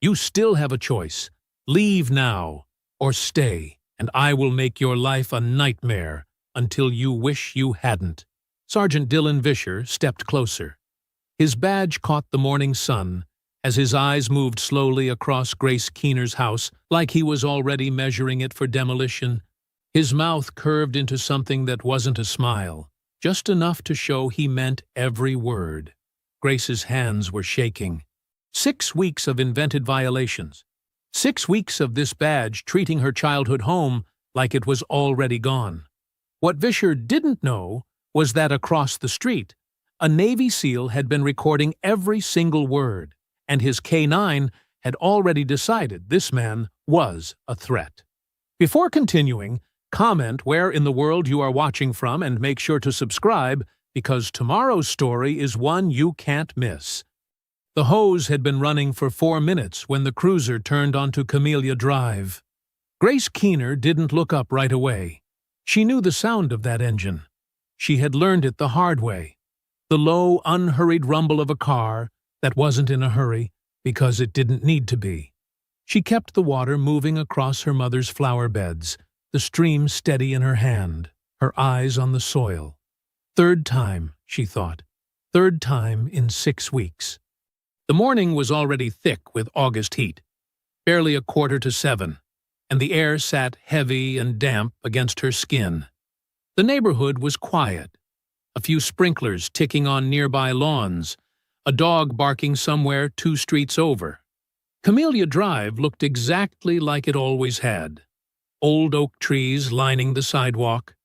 You still have a choice. Leave now, or stay, and I will make your life a nightmare until you wish you hadn't." Sergeant Dylan Vischer stepped closer. His badge caught the morning sun as his eyes moved slowly across Grace Keener's house like he was already measuring it for demolition. His mouth curved into something that wasn't a smile, just enough to show he meant every word. Grace's hands were shaking. 6 weeks of invented violations. 6 weeks of this badge treating her childhood home like it was already gone. What Vischer didn't know was that across the street, a Navy SEAL had been recording every single word, and his K-9 had already decided this man was a threat. Before continuing, comment where in the world you are watching from and make sure to subscribe, because tomorrow's story is one you can't miss. The hose had been running for 4 minutes when the cruiser turned onto Camellia Drive. Grace Keener didn't look up right away. She knew the sound of that engine. She had learned it the hard way. The low, unhurried rumble of a car that wasn't in a hurry because it didn't need to be. She kept the water moving across her mother's flower beds, the stream steady in her hand, her eyes on the soil. 3rd time, she thought. 3rd time in 6 weeks. The morning was already thick with August heat, barely 6:45, and the air sat heavy and damp against her skin. The neighborhood was quiet, a few sprinklers ticking on nearby lawns, a dog barking somewhere 2 streets over. Camellia Drive looked exactly like it always had. Old oak trees lining the sidewalk,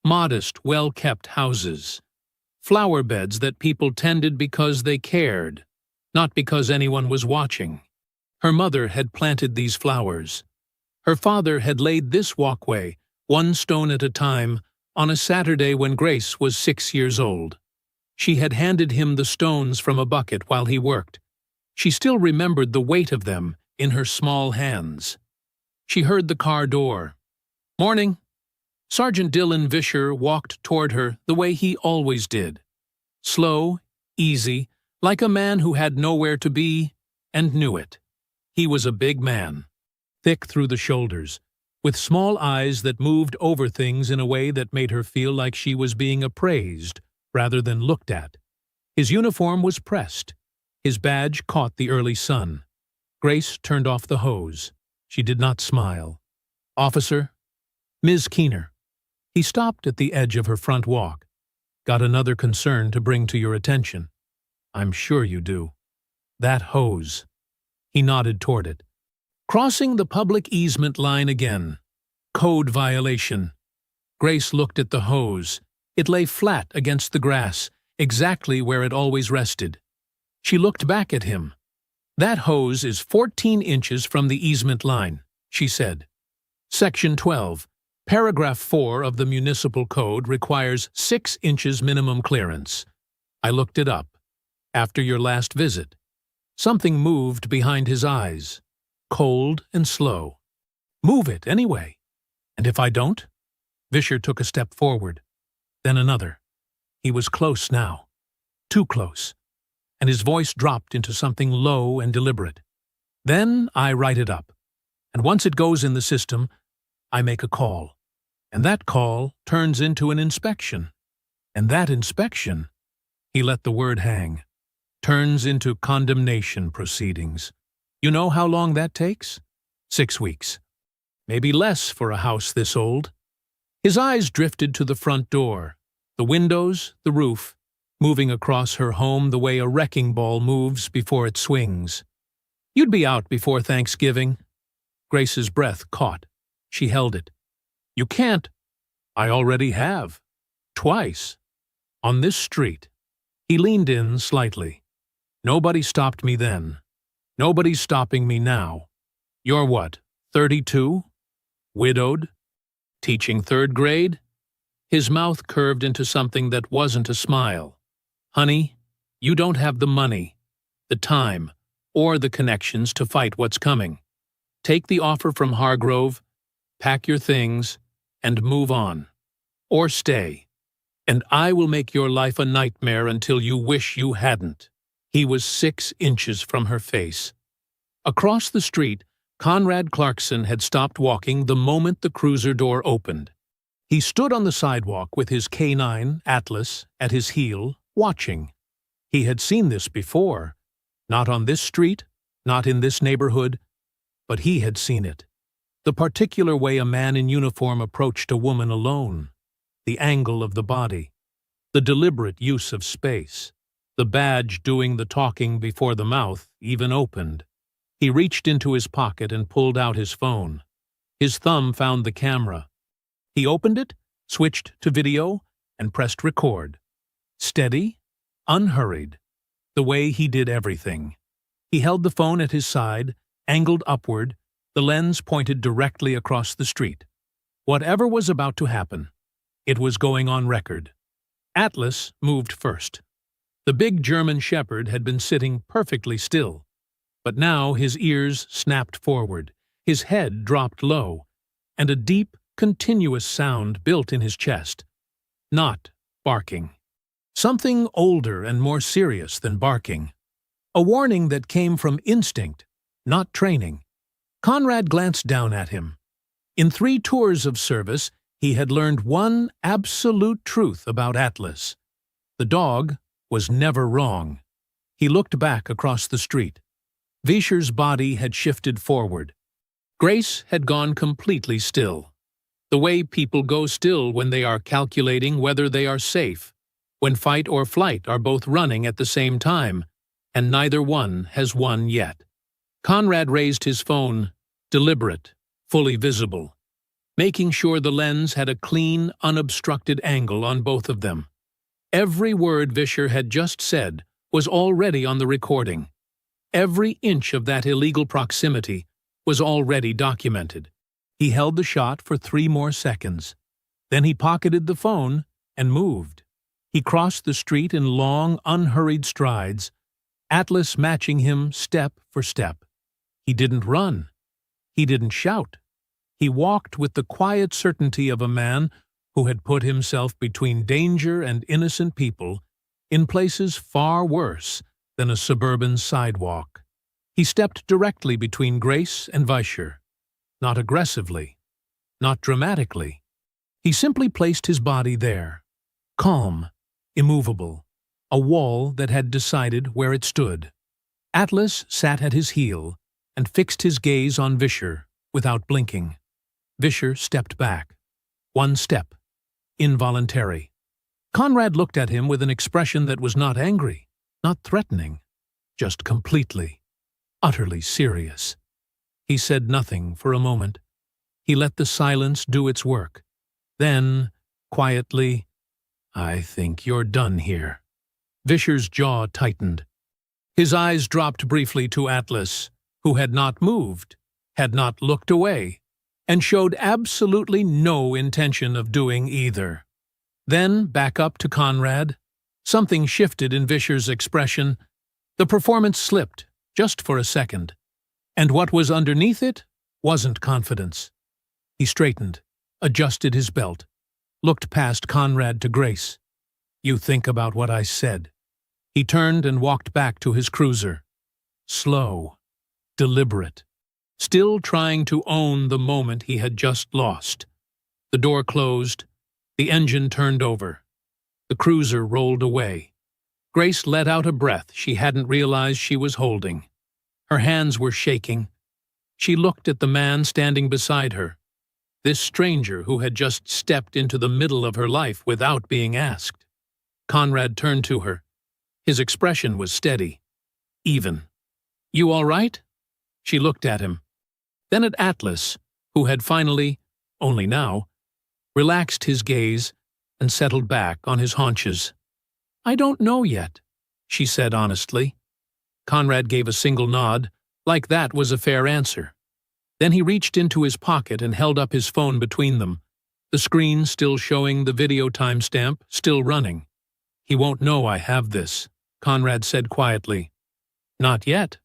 modest, well-kept houses, flower beds that people tended because they cared, not because anyone was watching. Her mother had planted these flowers. Her father had laid this walkway, 1 stone at a time, on a Saturday when Grace was 6 years old. She had handed him the stones from a bucket while he worked. She still remembered the weight of them in her small hands. She heard the car door. "Morning." Sergeant Dylan Vischer walked toward her the way he always did. Slow, easy, like a man who had nowhere to be and knew it. He was a big man, thick through the shoulders, with small eyes that moved over things in a way that made her feel like she was being appraised rather than looked at. His uniform was pressed. His badge caught the early sun. Grace turned off the hose. She did not smile. "Officer?" "Ms. Keener." He stopped at the edge of her front walk. "Got another concern to bring to your attention." "I'm sure you do." "That hose." He nodded toward it. Crossing the public easement line again. Code violation. Grace looked at the hose. It lay flat against the grass, exactly where it always rested. She looked back at him. "That hose is 14 inches from the easement line," she said. Section 12, Paragraph 4 of the Municipal Code requires 6 inches minimum clearance. I looked it up. After your last visit. Something moved behind his eyes. Cold and slow. "Move it, anyway." "And if I don't?" Vischer took a step forward. Then another. He was close now. Too close. And his voice dropped into something low and deliberate. "Then I write it up. And once it goes in the system, I make a call. And that call turns into an inspection. And that inspection," he let the word hang, "turns into condemnation proceedings. You know how long that takes? 6 weeks. Maybe less for a house this old." His eyes drifted to the front door, the windows, the roof, moving across her home the way a wrecking ball moves before it swings. "You'd be out before Thanksgiving." Grace's breath caught. She held it. "You can't." "I already have. Twice. On this street." He leaned in slightly. "Nobody stopped me then. Nobody's stopping me now. You're what, 32? Widowed? Teaching 3rd grade?" His mouth curved into something that wasn't a smile. "Honey, you don't have the money, the time, or the connections to fight what's coming. Take the offer from Hargrove, pack your things, and move on. Or stay. And I will make your life a nightmare until you wish you hadn't." He was 6 inches from her face. Across the street, Conrad Clarkson had stopped walking the moment the cruiser door opened. He stood on the sidewalk with his canine, Atlas, at his heel, watching. He had seen this before. Not on this street, not in this neighborhood, but he had seen it. The particular way a man in uniform approached a woman alone. The angle of the body. The deliberate use of space. The badge doing the talking before the mouth even opened. He reached into his pocket and pulled out his phone. His thumb found the camera. He opened it, switched to video, and pressed record. Steady, unhurried. The way he did everything. He held the phone at his side, angled upward, the lens pointed directly across the street. Whatever was about to happen, it was going on record. Atlas moved first. The big German shepherd had been sitting perfectly still, but now his ears snapped forward, his head dropped low, and a deep, continuous sound built in his chest. Not barking. Something older and more serious than barking. A warning that came from instinct, not training. Conrad glanced down at him. In 3 tours of service, he had learned one absolute truth about Atlas. The dog was never wrong. He looked back across the street. Vischer's body had shifted forward. Grace had gone completely still. The way people go still when they are calculating whether they are safe, when fight or flight are both running at the same time, and neither one has won yet. Conrad raised his phone, deliberate, fully visible, making sure the lens had a clean, unobstructed angle on both of them. Every word Vischer had just said was already on the recording. Every inch of that illegal proximity was already documented. He held the shot for 3 more seconds. Then he pocketed the phone and moved. He crossed the street in long, unhurried strides, Atlas matching him step for step. He didn't run. He didn't shout. He walked with the quiet certainty of a man who had put himself between danger and innocent people in places far worse than a suburban sidewalk. He stepped directly between Grace and Vischer. Not aggressively, not dramatically. He simply placed his body there, calm, immovable, a wall that had decided where it stood. Atlas sat at his heel and fixed his gaze on Vischer without blinking. Vischer stepped back. 1 step. Involuntary. Conrad looked at him with an expression that was not angry, not threatening, just completely, utterly serious. He said nothing for a moment. He let the silence do its work. Then, quietly, "I think you're done here." Vischer's jaw tightened. His eyes dropped briefly to Atlas, who had not moved, had not looked away, and showed absolutely no intention of doing either. Then back up to Conrad. Something shifted in Vischer's expression. The performance slipped, just for a second. And what was underneath it wasn't confidence. He straightened, adjusted his belt, looked past Conrad to Grace. "You think about what I said." He turned and walked back to his cruiser. Slow, deliberate, still trying to own the moment he had just lost. The door closed. The engine turned over. The cruiser rolled away. Grace let out a breath she hadn't realized she was holding. Her hands were shaking. She looked at the man standing beside her, this stranger who had just stepped into the middle of her life without being asked. Conrad turned to her. His expression was steady, even. "You all right?" She looked at him. Then at Atlas, who had finally, only now, relaxed his gaze and settled back on his haunches. "I don't know yet," she said honestly. Conrad gave a single nod, like that was a fair answer. Then he reached into his pocket and held up his phone between them, the screen still showing the video timestamp, still running. "He won't know I have this," Conrad said quietly. "Not yet."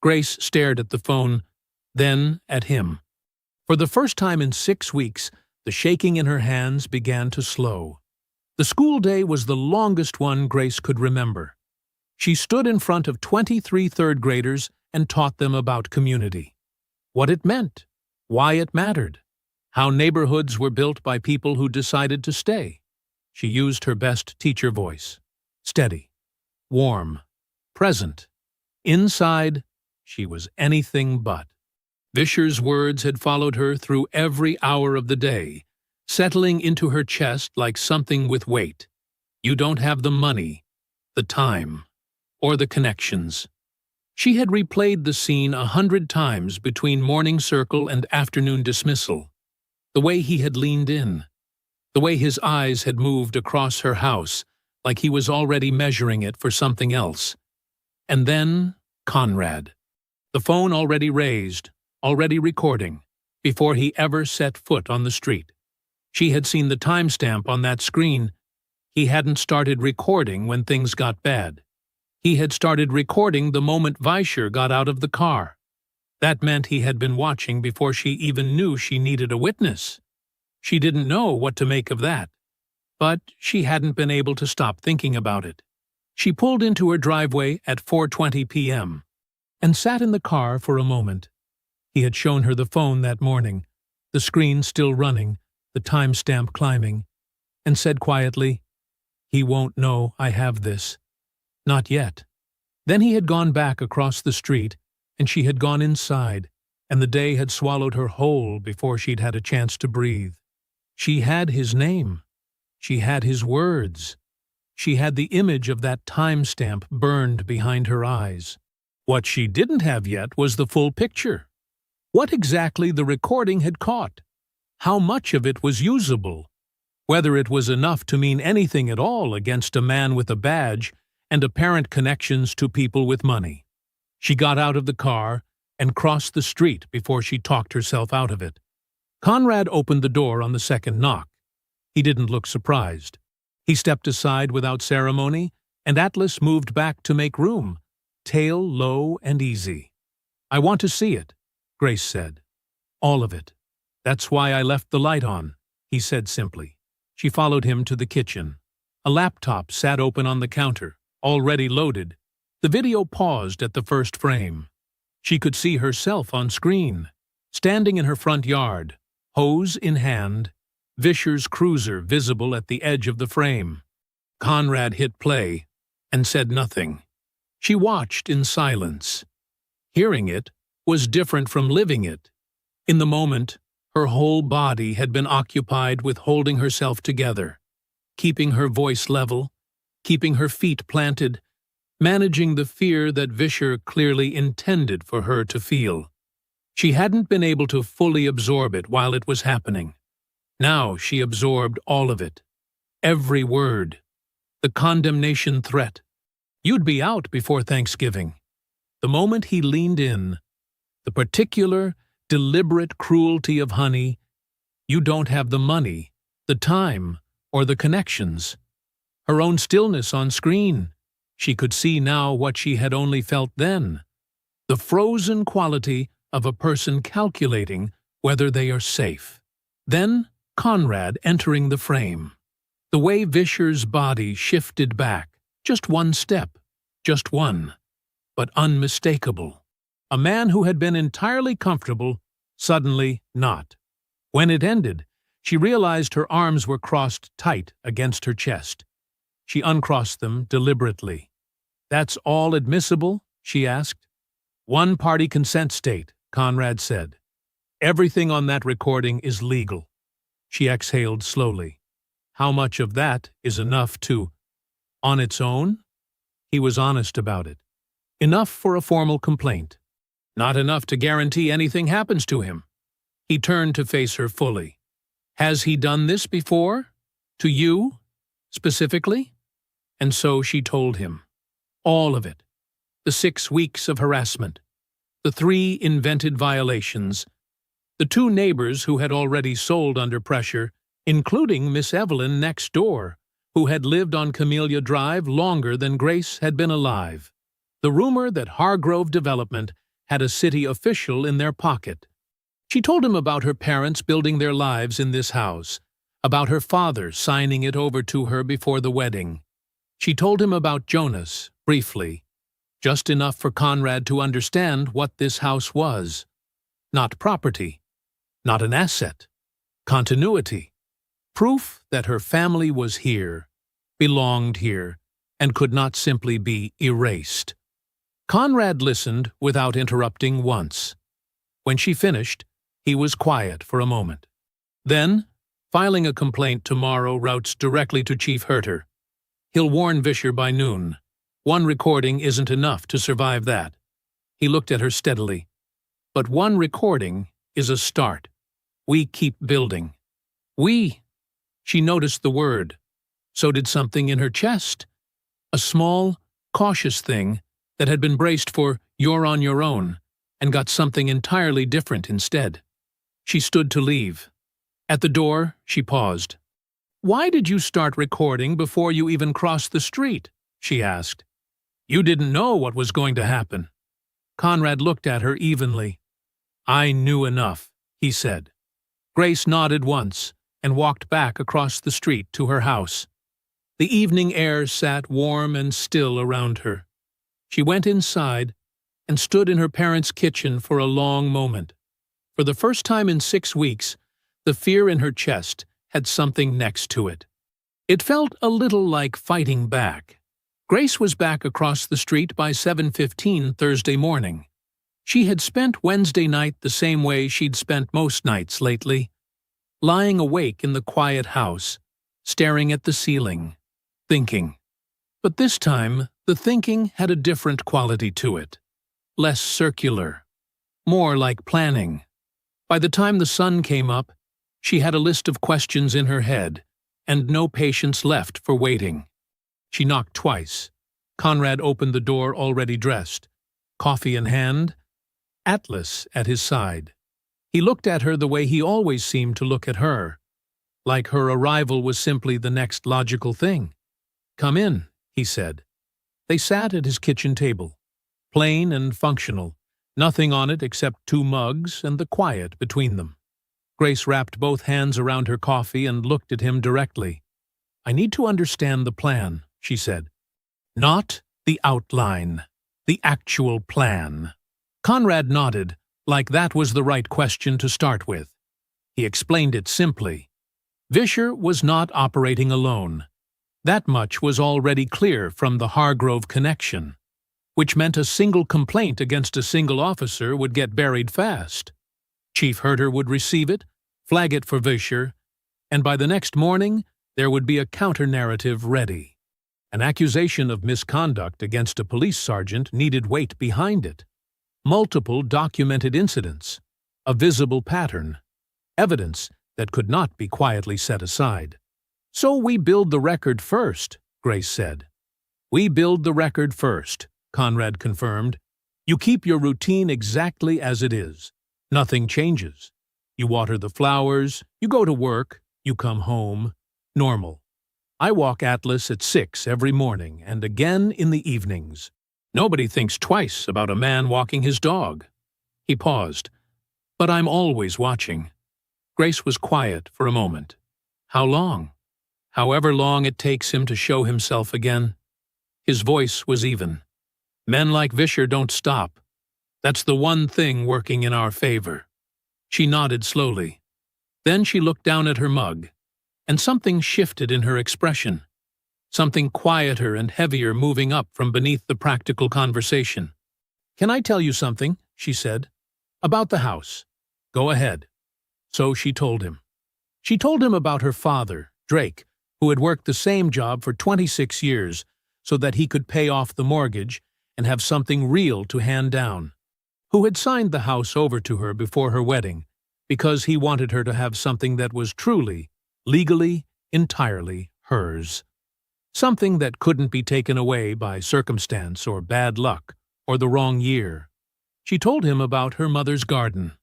Grace stared at the phone, then at him. For the first time in 6 weeks, the shaking in her hands began to slow. The school day was the longest one Grace could remember. She stood in front of 23 third graders and taught them about community. What it meant, why it mattered, how neighborhoods were built by people who decided to stay. She used her best teacher voice. Steady, warm, present. Inside, she was anything but. Vischer's words had followed her through every hour of the day, settling into her chest like something with weight. You don't have the money, the time, or the connections. She had replayed the scene 100 times between morning circle and afternoon dismissal. The way he had leaned in, the way his eyes had moved across her house like he was already measuring it for something else. And then Conrad. The phone already raised, already recording, before he ever set foot on the street. She had seen the timestamp on that screen. He hadn't started recording when things got bad. He had started recording the moment Vischer got out of the car. That meant he had been watching before she even knew she needed a witness. She didn't know what to make of that, but she hadn't been able to stop thinking about it. She pulled into her driveway at 4:20 p.m. and sat in the car for a moment. He had shown her the phone that morning, the screen still running, the timestamp climbing, and said quietly, "He won't know I have this. Not yet." Then he had gone back across the street, and she had gone inside, and the day had swallowed her whole before she'd had a chance to breathe. She had his name. She had his words. She had the image of that timestamp burned behind her eyes. What she didn't have yet was the full picture. What exactly the recording had caught. How much of it was usable. Whether it was enough to mean anything at all against a man with a badge and apparent connections to people with money. She got out of the car and crossed the street before she talked herself out of it. Conrad opened the door on the second knock. He didn't look surprised. He stepped aside without ceremony, and Atlas moved back to make room, tail low and easy. "I want to see it," Grace said. "All of it. That's why I left the light on," he said simply. She followed him to the kitchen. A laptop sat open on the counter, already loaded. The video paused at the first frame. She could see herself on screen, standing in her front yard, hose in hand, Vischer's cruiser visible at the edge of the frame. Conrad hit play and said nothing. She watched in silence. Hearing it was different from living it. In the moment, her whole body had been occupied with holding herself together, keeping her voice level, keeping her feet planted, managing the fear that Vischer clearly intended for her to feel. She hadn't been able to fully absorb it while it was happening. Now she absorbed all of it. Every word. The condemnation threat. "You'd be out before Thanksgiving." The moment he leaned in, the particular, deliberate cruelty of Honey, "You don't have the money, the time, or the connections." Her own stillness on screen. She could see now what she had only felt then. The frozen quality of a person calculating whether they are safe. Then Conrad entering the frame. The way Vischer's body shifted back, just one step, just one, but unmistakable. A man who had been entirely comfortable, suddenly not. When it ended, she realized her arms were crossed tight against her chest. She uncrossed them deliberately. "That's all admissible?" she asked. "One-party consent state," Conrad said. "Everything on that recording is legal." She exhaled slowly. "How much of that is enough to—" "On its own?" He was honest about it. "Enough for a formal complaint. Not enough to guarantee anything happens to him." He turned to face her fully. "Has he done this before? To you? Specifically?" And so she told him. All of it. The 6 weeks of harassment. The 3 invented violations. The 2 neighbors who had already sold under pressure, including Miss Evelyn next door, who had lived on Camellia Drive longer than Grace had been alive. The rumor that Hargrove Development had a city official in their pocket. She told him about her parents building their lives in this house, about her father signing it over to her before the wedding. She told him about Jonas, briefly. just enough for Conrad to understand what this house was. Not property, not an asset, continuity, proof that her family was here, belonged here, and could not simply be erased. Conrad listened without interrupting once. When she finished, he was quiet for a moment. Then, filing a complaint tomorrow routes directly to Chief Herter. He'll warn Vischer by noon. One recording isn't enough to survive that. He looked at her steadily. But one recording is a start. We keep building. We. She noticed the word. So did something in her chest. A small, cautious thing that had been braced for "you're on your own" and got something entirely different instead. She stood to leave. At the door, she paused. "Why did you start recording before you even crossed the street?" she asked. "You didn't know what was going to happen." Conrad looked at her evenly. "I knew enough," he said. Grace nodded once and walked back across the street to her house. The evening air sat warm and still around her. She went inside and stood in her parents' kitchen for a long moment. For the first time in 6 weeks, the fear in her chest had something next to it. It felt a little like fighting back. Grace was back across the street by 7:15 Thursday morning. She had spent Wednesday night the same way she'd spent most nights lately, lying awake in the quiet house, staring at the ceiling, thinking. But this time, the thinking had a different quality to it. Less circular. More like planning. By the time the sun came up, she had a list of questions in her head, and no patience left for waiting. She knocked twice. Conrad opened the door already dressed, coffee in hand, Atlas at his side. He looked at her the way he always seemed to look at her, like her arrival was simply the next logical thing. "Come in," he said. They sat at his kitchen table, plain and functional, nothing on it except 2 mugs and the quiet between them. Grace wrapped both hands around her coffee and looked at him directly. "I need to understand the plan," she said. "Not the outline, the actual plan." Conrad nodded, like that was the right question to start with. He explained it simply. Vischer was not operating alone. That much was already clear from the Hargrove connection, which meant a single complaint against a single officer would get buried fast. Chief Herter would receive it, flag it for Vischer, and by the next morning there would be a counter-narrative ready. An accusation of misconduct against a police sergeant needed weight behind it. Multiple documented incidents, a visible pattern, evidence that could not be quietly set aside. "So we build the record first," Grace said. "We build the record first," Conrad confirmed. "You keep your routine exactly as it is. Nothing changes. You water the flowers, you go to work, you come home. Normal. I walk Atlas at 6 every morning and again in the evenings. Nobody thinks twice about a man walking his dog." He paused. "But I'm always watching." Grace was quiet for a moment. "How long?" "However long it takes him to show himself again." His voice was even. "Men like Vischer don't stop. That's the one thing working in our favor." She nodded slowly. Then she looked down at her mug, and something shifted in her expression. Something quieter and heavier moving up from beneath the practical conversation. "Can I tell you something?" she said. "About the house." "Go ahead." So she told him. She told him about her father, Drake, who had worked the same job for 26 years so that he could pay off the mortgage and have something real to hand down, who had signed the house over to her before her wedding because he wanted her to have something that was truly, legally, entirely hers. Something that couldn't be taken away by circumstance or bad luck or the wrong year. She told him about her mother's garden,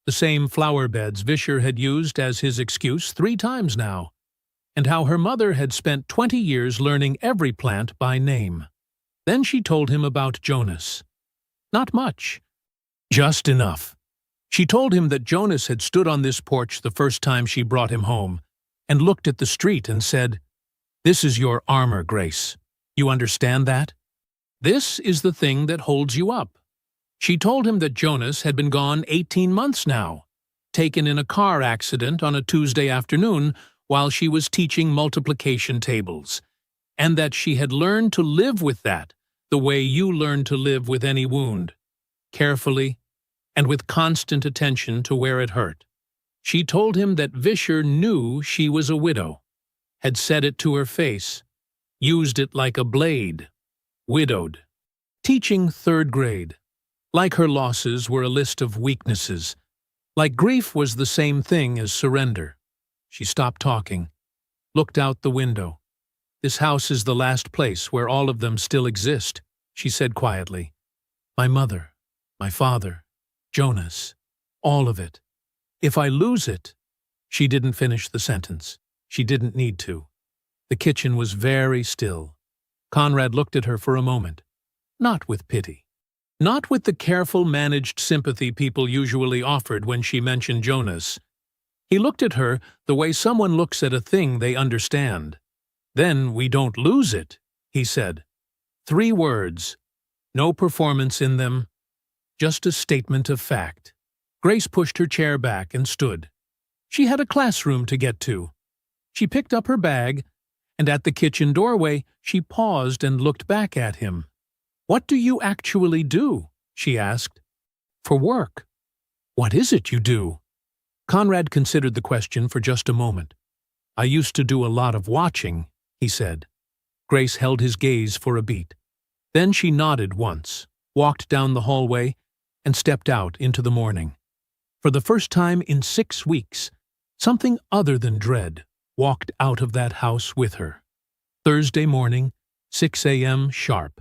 the same flower beds Vischer had used as his excuse 3 times now, and how her mother had spent 20 years learning every plant by name. Then she told him about Jonas. Not much. Just enough. She told him that Jonas had stood on this porch the first time she brought him home and looked at the street and said, "This is your armor, Grace. You understand that?" This is the thing that holds you up. She told him that Jonas had been gone 18 months now, taken in a car accident on a Tuesday afternoon while she was teaching multiplication tables, and that she had learned to live with that the way you learn to live with any wound, carefully and with constant attention to where it hurt. She told him that Vischer knew she was a widow, had said it to her face, used it like a blade. Widowed. Teaching 3rd grade. Like her losses were a list of weaknesses. Like grief was the same thing as surrender. She stopped talking, looked out the window. This house is the last place where all of them still exist, she said quietly. My mother, my father, Jonas, all of it. If I lose it… She didn't finish the sentence. She didn't need to. The kitchen was very still. Conrad looked at her for a moment, not with pity. Not with the careful, managed sympathy people usually offered when she mentioned Jonas. He looked at her the way someone looks at a thing they understand. Then we don't lose it, he said. 3 words. No performance in them. Just a statement of fact. Grace pushed her chair back and stood. She had a classroom to get to. She picked up her bag, and at the kitchen doorway she paused and looked back at him. What do you actually do? She asked. For work. What is it you do? Conrad considered the question for just a moment. I used to do a lot of watching, he said. Grace held his gaze for a beat. Then she nodded once, walked down the hallway, and stepped out into the morning. For the first time in 6 weeks, something other than dread walked out of that house with her. Thursday morning, 6 a.m. sharp.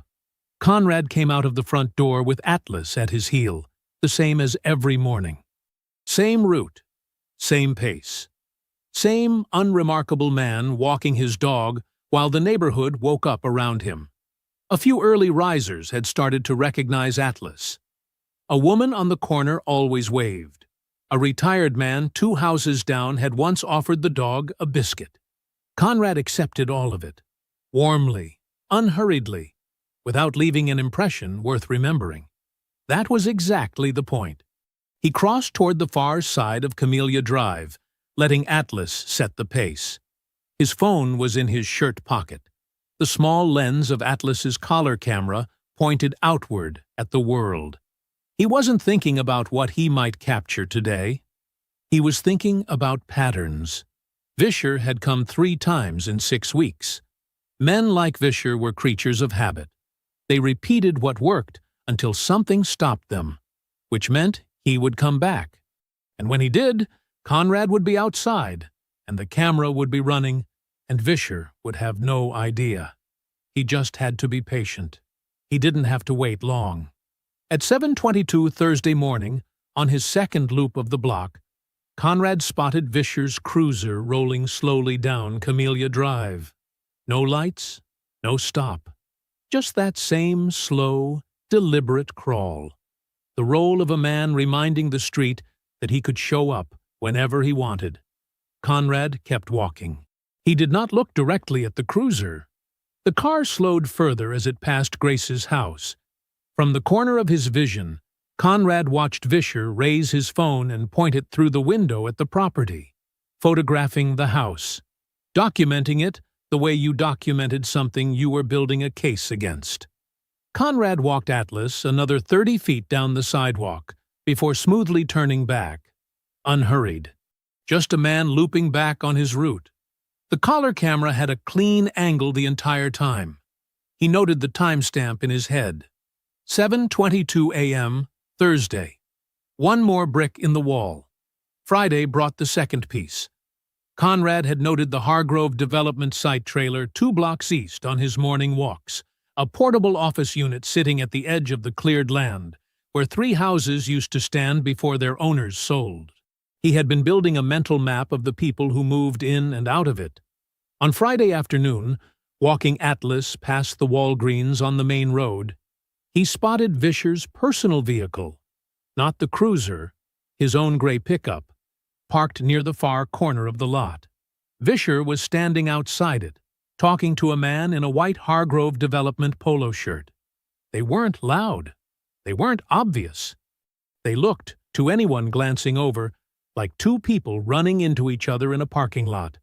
Conrad came out of the front door with Atlas at his heel, the same as every morning. Same route, same pace. Same unremarkable man walking his dog while the neighborhood woke up around him. A few early risers had started to recognize Atlas. A woman on the corner always waved. A retired man 2 houses down had once offered the dog a biscuit. Conrad accepted all of it, warmly, unhurriedly, without leaving an impression worth remembering. That was exactly the point. He crossed toward the far side of Camellia Drive, letting Atlas set the pace. His phone was in his shirt pocket. The small lens of Atlas's collar camera pointed outward at the world. He wasn't thinking about what he might capture today. He was thinking about patterns. Vischer had come 3 times in 6 weeks. Men like Vischer were creatures of habit. They repeated what worked until something stopped them, which meant he would come back. And when he did, Conrad would be outside, and the camera would be running, and Vischer would have no idea. He just had to be patient. He didn't have to wait long. At 7:22 Thursday morning, on his second loop of the block, Conrad spotted Vischer's cruiser rolling slowly down Camellia Drive. No lights, no stop. Just that same slow, deliberate crawl. The roll of a man reminding the street that he could show up whenever he wanted. Conrad kept walking. He did not look directly at the cruiser. The car slowed further as it passed Grace's house. From the corner of his vision, Conrad watched Vischer raise his phone and point it through the window at the property, photographing the house, documenting it the way you documented something you were building a case against. Conrad walked Atlas another 30 feet down the sidewalk before smoothly turning back, unhurried, just a man looping back on his route. The collar camera had a clean angle the entire time. He noted the timestamp in his head. 7:22 a.m., Thursday. 1 more brick in the wall. Friday brought the second piece. Conrad had noted the Hargrove development site trailer 2 blocks east on his morning walks, a portable office unit sitting at the edge of the cleared land, where 3 houses used to stand before their owners sold. He had been building a mental map of the people who moved in and out of it. On Friday afternoon, walking Atlas past the Walgreens on the main road, he spotted Vischer's personal vehicle, not the cruiser, his own gray pickup, parked near the far corner of the lot. Vischer was standing outside it, talking to a man in a white Hargrove Development polo shirt. They weren't loud. They weren't obvious. They looked, to anyone glancing over, like two people running into each other in a parking lot.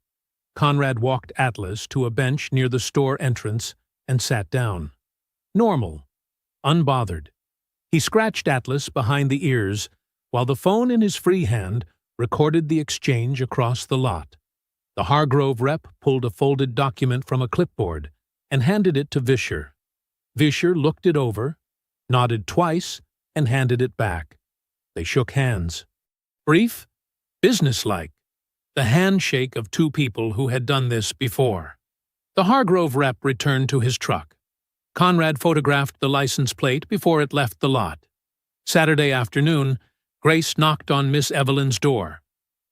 Conrad walked Atlas to a bench near the store entrance and sat down. Normal. Unbothered. He scratched Atlas behind the ears, while the phone in his free hand recorded the exchange across the lot. The Hargrove rep pulled a folded document from a clipboard and handed it to Vischer. Vischer looked it over, nodded twice, and handed it back. They shook hands. Brief, businesslike, the handshake of two people who had done this before. The Hargrove rep returned to his truck. Conrad photographed the license plate before it left the lot. Saturday afternoon, Grace knocked on Miss Evelyn's door.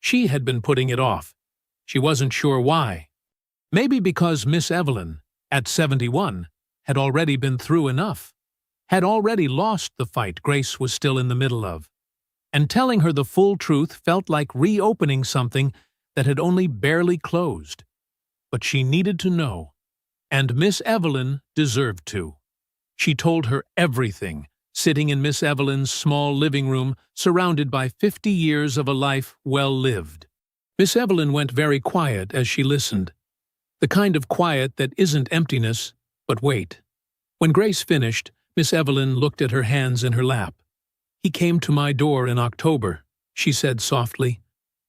She had been putting it off. She wasn't sure why. Maybe because Miss Evelyn, at 71, had already been through enough, had already lost the fight Grace was still in the middle of. And telling her the full truth felt like reopening something that had only barely closed. But she needed to know, and Miss Evelyn deserved to. She told her everything, sitting in Miss Evelyn's small living room, surrounded by 50 years of a life well lived. Miss Evelyn went very quiet as she listened. The kind of quiet that isn't emptiness, but wait. When Grace finished, Miss Evelyn looked at her hands in her lap. He came to my door in October, she said softly,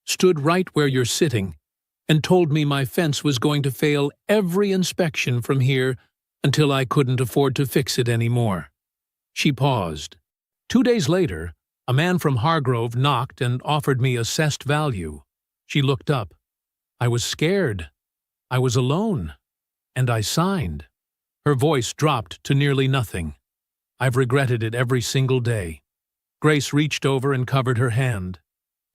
stood right where you're sitting, and told me my fence was going to fail every inspection from here until I couldn't afford to fix it anymore. She paused. 2 days later, a man from Hargrove knocked and offered me assessed value. She looked up. I was scared. I was alone. And I signed. Her voice dropped to nearly nothing. I've regretted it every single day. Grace reached over and covered her hand.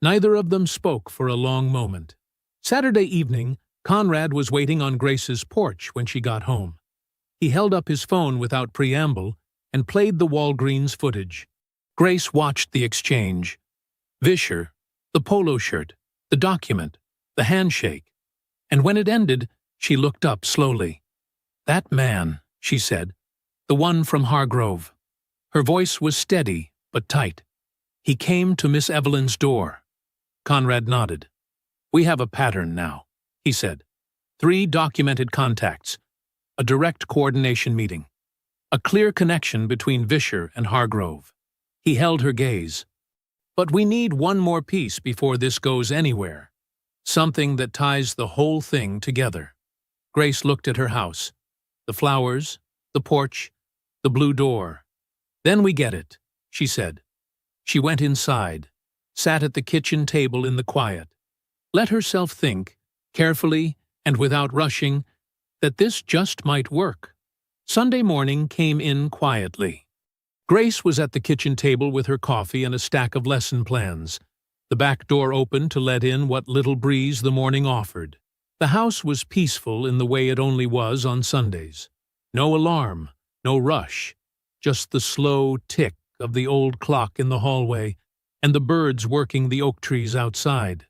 Neither of them spoke for a long moment. Saturday evening, Conrad was waiting on Grace's porch when she got home. He held up his phone without preamble and played the Walgreens footage. Grace watched the exchange. Vischer, the polo shirt, the document, the handshake. And when it ended, she looked up slowly. That man, she said, the one from Hargrove. Her voice was steady but tight. He came to Miss Evelyn's door. Conrad nodded. We have a pattern now, he said. 3 documented contacts. A direct coordination meeting. A clear connection between Vischer and Hargrove. He held her gaze. But we need one more piece before this goes anywhere. Something that ties the whole thing together. Grace looked at her house. The flowers, the porch, the blue door. Then we get it, she said. She went inside, sat at the kitchen table in the quiet. Let herself think, carefully and without rushing, that this just might work. Sunday morning came in quietly. Grace was at the kitchen table with her coffee and a stack of lesson plans. The back door opened to let in what little breeze the morning offered. The house was peaceful in the way it only was on Sundays. No alarm, no rush, just the slow tick of the old clock in the hallway and the birds working the oak trees outside.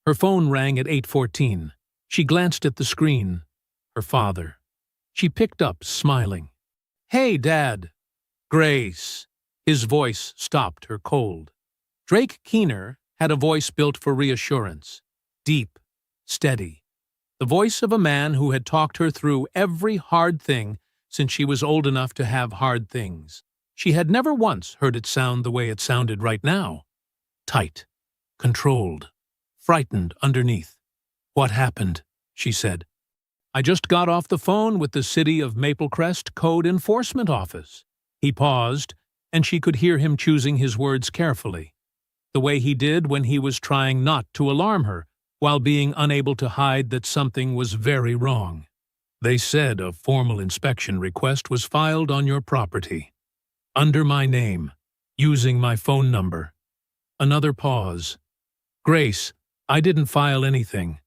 Her phone rang at 8:14. She glanced at the screen. Her father. She picked up, smiling. Hey, Dad. Grace. His voice stopped her cold. Drake Keener had a voice built for reassurance. Deep, steady. The voice of a man who had talked her through every hard thing since she was old enough to have hard things. She had never once heard it sound the way it sounded right now. Tight, controlled, frightened underneath. What happened? She said. I just got off the phone with the City of Maplecrest Code Enforcement Office. He paused, and she could hear him choosing his words carefully, the way he did when he was trying not to alarm her, while being unable to hide that something was very wrong. They said a formal inspection request was filed on your property. Under my name, using my phone number. Another pause. Grace, I didn't file anything.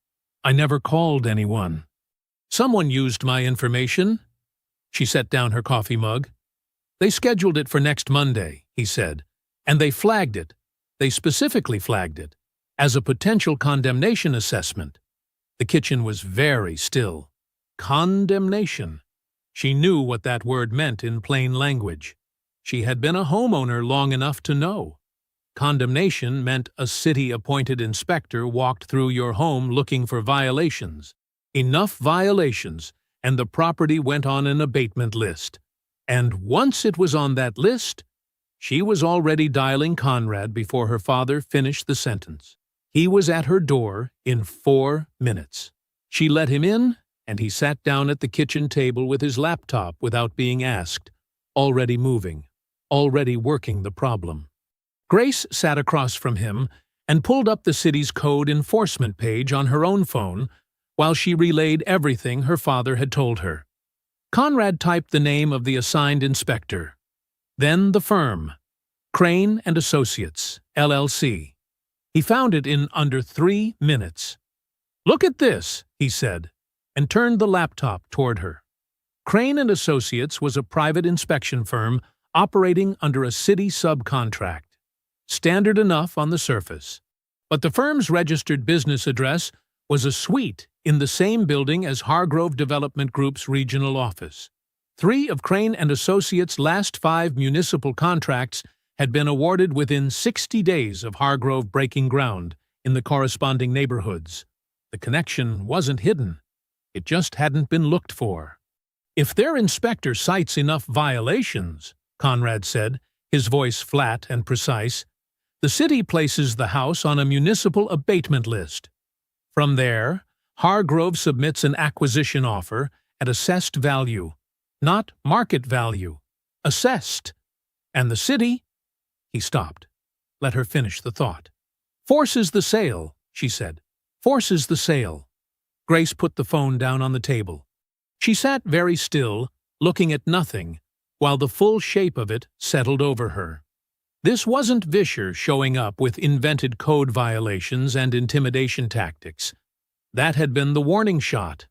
I never called anyone. Someone used my information. She set down her coffee mug. They scheduled it for next Monday, he said, and they flagged it. They specifically flagged it as a potential condemnation assessment. The kitchen was very still. Condemnation. She knew what that word meant in plain language. She had been a homeowner long enough to know. Condemnation meant a city-appointed inspector walked through your home looking for violations. Enough violations, and the property went on an abatement list. And once it was on that list, she was already dialing Conrad before her father finished the sentence. He was at her door in 4 minutes. She let him in, and he sat down at the kitchen table with his laptop without being asked, already moving, already working the problem. Grace sat across from him and pulled up the city's code enforcement page on her own phone while she relayed everything her father had told her. Conrad typed the name of the assigned inspector. Then the firm, Crane and Associates, LLC. He found it in under 3 minutes. "Look at this," he said, and turned the laptop toward her. Crane and Associates was a private inspection firm operating under a city subcontract. Standard enough on the surface. But the firm's registered business address was a suite in the same building as Hargrove Development Group's regional office. 3 of Crane and Associates' last 5 municipal contracts had been awarded within 60 days of Hargrove breaking ground in the corresponding neighborhoods. The connection wasn't hidden. It just hadn't been looked for. "If their inspector cites enough violations," Conrad said, his voice flat and precise, "the city places the house on a municipal abatement list. From there, Hargrove submits an acquisition offer at assessed value, not market value, assessed. And the city—" He stopped. Let her finish the thought. "Forces the sale," she said. "Forces the sale." Grace put the phone down on the table. She sat very still, looking at nothing, while the full shape of it settled over her. This wasn't Vischer showing up with invented code violations and intimidation tactics. That had been the warning shot,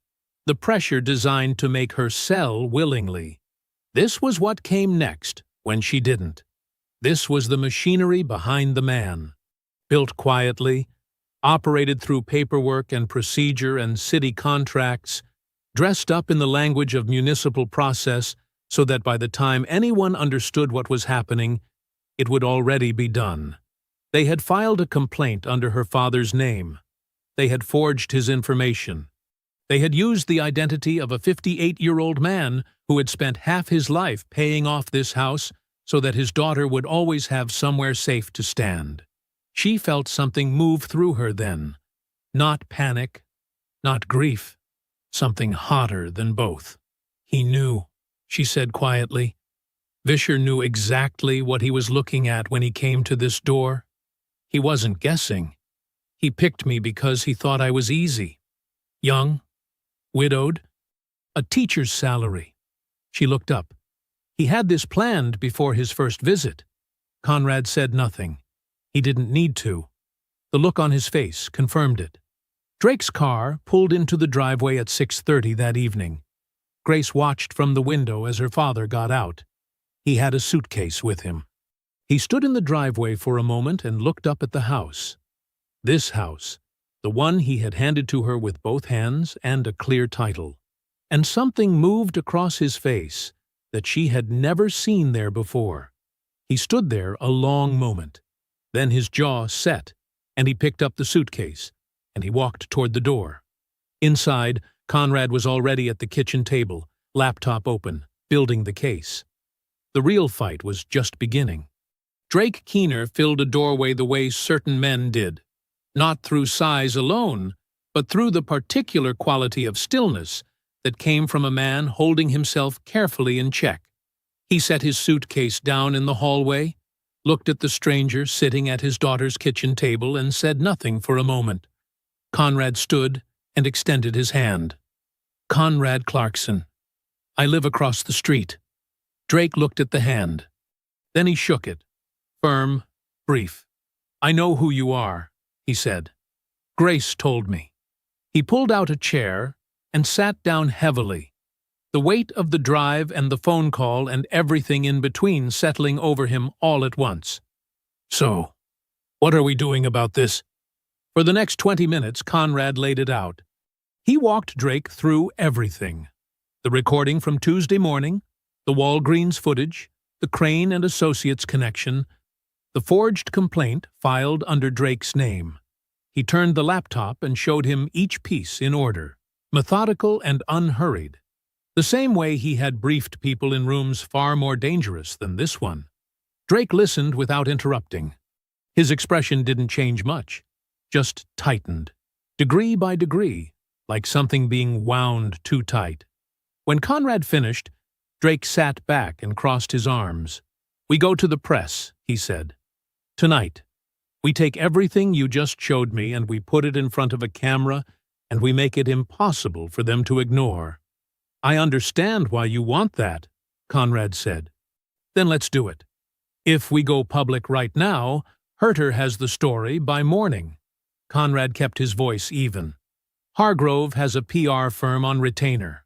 the pressure designed to make her sell willingly. This was what came next, when she didn't. This was the machinery behind the man. Built quietly, operated through paperwork and procedure and city contracts, dressed up in the language of municipal process so that by the time anyone understood what was happening, it would already be done. They had filed a complaint under her father's name. They had forged his information. They had used the identity of a 58-year-old man who had spent half his life paying off this house so that his daughter would always have somewhere safe to stand. She felt something move through her then. Not panic, not grief, something hotter than both. "He knew," she said quietly. "Vischer knew exactly what he was looking at when he came to this door. He wasn't guessing. He picked me because he thought I was easy. Young, widowed, a teacher's salary." She looked up. He had this planned before his first visit. Conrad said nothing. He didn't need to. The look on his face confirmed it. Drake's car pulled into the driveway at 6:30 that evening. Grace watched from the window as her father got out. He had a suitcase with him. He stood in the driveway for a moment and looked up at the house. This house, the one he had handed to her with both hands and a clear title. And something moved across his face that she had never seen there before. He stood there a long moment. Then his jaw set, and he picked up the suitcase, and he walked toward the door. Inside, Conrad was already at the kitchen table, laptop open, building the case. The real fight was just beginning. Drake Keener filled a doorway the way certain men did, not through size alone, but through the particular quality of stillness that came from a man holding himself carefully in check. He set his suitcase down in the hallway, looked at the stranger sitting at his daughter's kitchen table, and said nothing for a moment. Conrad stood and extended his hand. "Conrad Clarkson. I live across the street." Drake looked at the hand. Then he shook it. Firm, brief. "I know who you are," he said. "Grace told me." He pulled out a chair and sat down heavily, the weight of the drive and the phone call and everything in between settling over him all at once. "So, what are we doing about this?" For the next 20 minutes, Conrad laid it out. He walked Drake through everything. The recording from Tuesday morning, the Walgreens footage, the Crane and Associates connection, the forged complaint filed under Drake's name. He turned the laptop and showed him each piece in order, methodical and unhurried, the same way he had briefed people in rooms far more dangerous than this one. Drake listened without interrupting. His expression didn't change much, just tightened, degree by degree, like something being wound too tight. When Conrad finished, Drake sat back and crossed his arms. "We go to the press," he said. "Tonight. We take everything you just showed me and we put it in front of a camera and we make it impossible for them to ignore." "I understand why you want that," Conrad said. "Then let's do it. If we go public right now, Herter has the story by morning." Conrad kept his voice even. "Hargrove has a PR firm on retainer.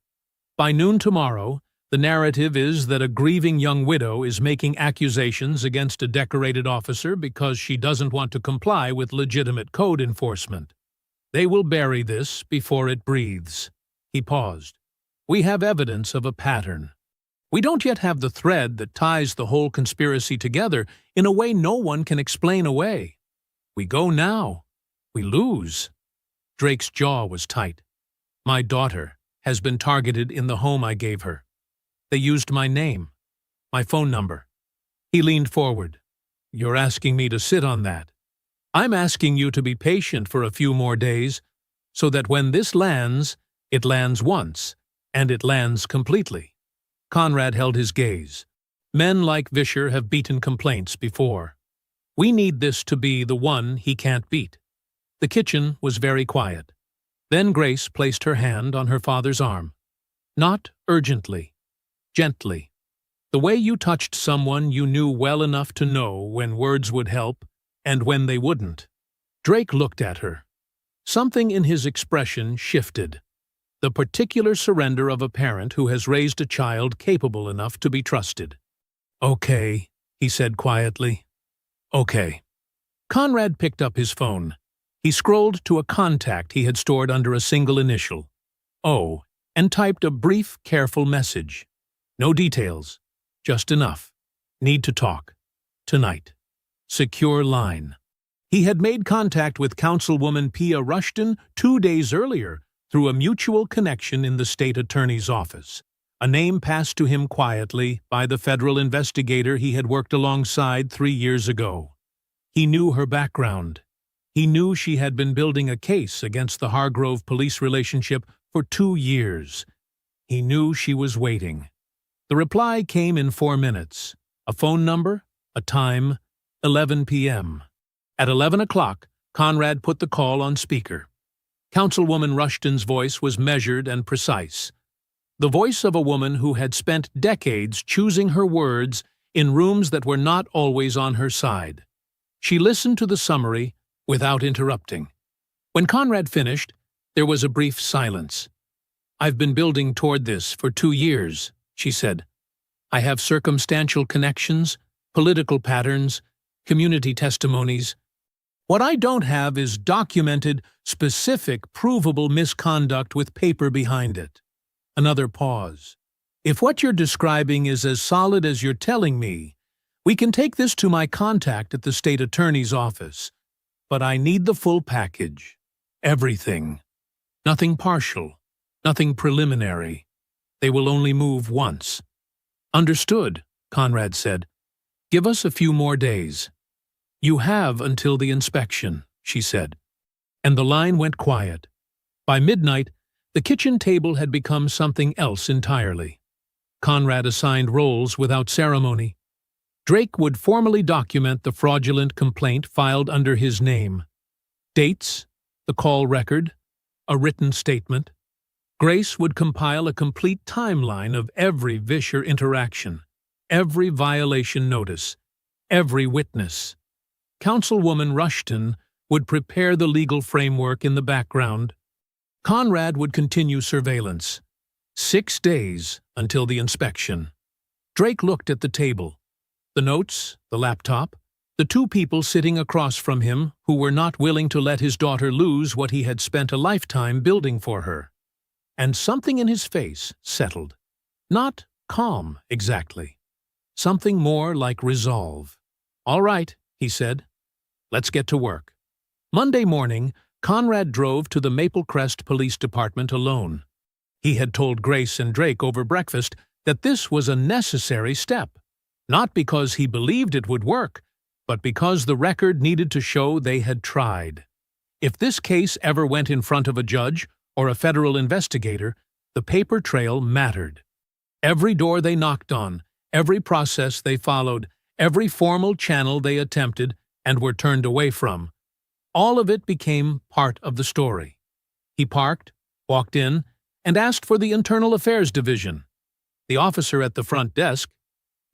By noon tomorrow, the narrative is that a grieving young widow is making accusations against a decorated officer because she doesn't want to comply with legitimate code enforcement. They will bury this before it breathes." He paused. "We have evidence of a pattern. We don't yet have the thread that ties the whole conspiracy together in a way no one can explain away. We go now. We lose." Drake's jaw was tight. "My daughter has been targeted in the home I gave her. They used my name, my phone number." He leaned forward. "You're asking me to sit on that. I'm asking you to be patient for a few more days so that when this lands, it lands once, and it lands completely." Conrad held his gaze. "Men like Vischer have beaten complaints before. We need this to be the one he can't beat." The kitchen was very quiet. Then Grace placed her hand on her father's arm. Not urgently, gently. The way you touched someone you knew well enough to know when words would help and when they wouldn't. Drake looked at her. Something in his expression shifted. The particular surrender of a parent who has raised a child capable enough to be trusted. "Okay," he said quietly. "Okay." Conrad picked up his phone. He scrolled to a contact he had stored under a single initial, O, and typed a brief, careful message. No details, just enough. "Need to talk. Tonight. Secure line." He had made contact with Councilwoman Pia Rushton 2 days earlier through a mutual connection in the state attorney's office, a name passed to him quietly by the federal investigator he had worked alongside 3 years ago. He knew her background. He knew she had been building a case against the Hargrove police relationship for 2 years. He knew she was waiting. The reply came in 4 minutes. A phone number, a time, 11 p.m. At 11 o'clock, Conrad put the call on speaker. Councilwoman Rushton's voice was measured and precise. The voice of a woman who had spent decades choosing her words in rooms that were not always on her side. She listened to the summary without interrupting. When Conrad finished, there was a brief silence. "I've been building toward this for 2 years, she said. "I have circumstantial connections, political patterns, community testimonies. What I don't have is documented, specific, provable misconduct with paper behind it." Another pause. "If what you're describing is as solid as you're telling me, we can take this to my contact at the state attorney's office. But I need the full package. Everything. Nothing partial. Nothing preliminary. They will only move once." "Understood," Conrad said. "Give us a few more days." "You have until the inspection," she said. And the line went quiet. By midnight, the kitchen table had become something else entirely. Conrad assigned roles without ceremony. Drake would formally document the fraudulent complaint filed under his name. Dates, the call record, a written statement. Grace would compile a complete timeline of every Vischer interaction, every violation notice, every witness. Councilwoman Rushton would prepare the legal framework in the background. Conrad would continue surveillance. 6 days until the inspection. Drake looked at the table. The notes, the laptop, the 2 people sitting across from him who were not willing to let his daughter lose what he had spent a lifetime building for her. and something in his face settled. Not calm, exactly. Something more like resolve. "All right," he said. "Let's get to work." Monday morning, Conrad drove to the Maple Crest Police Department alone. He had told Grace and Drake over breakfast that this was a necessary step, not because he believed it would work, but because the record needed to show they had tried. If this case ever went in front of a judge or a federal investigator, the paper trail mattered. Every door they knocked on, every process they followed, every formal channel they attempted and were turned away from, all of it became part of the story. He parked, walked in, and asked for the Internal Affairs Division. The officer at the front desk,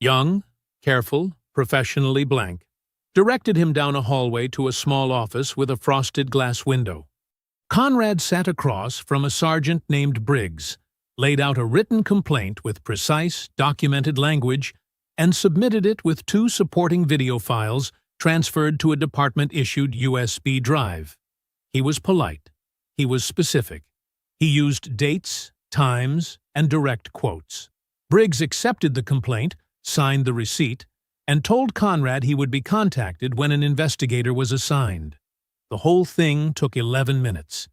young, careful, professionally blank, directed him down a hallway to a small office with a frosted glass window. Conrad sat across from a sergeant named Briggs, laid out a written complaint with precise, documented language, and submitted it with 2 supporting video files transferred to a department-issued USB drive. He was polite. He was specific. He used dates, times, and direct quotes. Briggs accepted the complaint, signed the receipt, and told Conrad he would be contacted when an investigator was assigned. The whole thing took 11 minutes.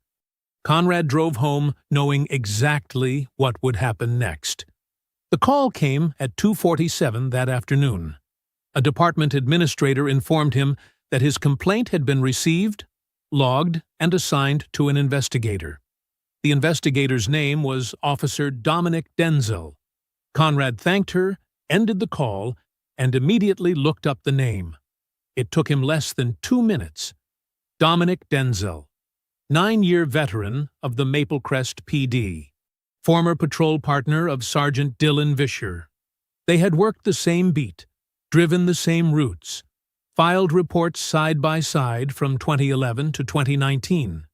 Conrad drove home knowing exactly what would happen next. The call came at 2:47 that afternoon. A department administrator informed him that his complaint had been received, logged, and assigned to an investigator. The investigator's name was Officer Dominic Denzel. Conrad thanked her, ended the call, and immediately looked up the name. It took him less than 2 minutes. Dominic Denzel, 9-year veteran of the Maple Crest PD, former patrol partner of Sergeant Dylan Vischer. They had worked the same beat, driven the same routes, filed reports side by side from 2011 to 2019.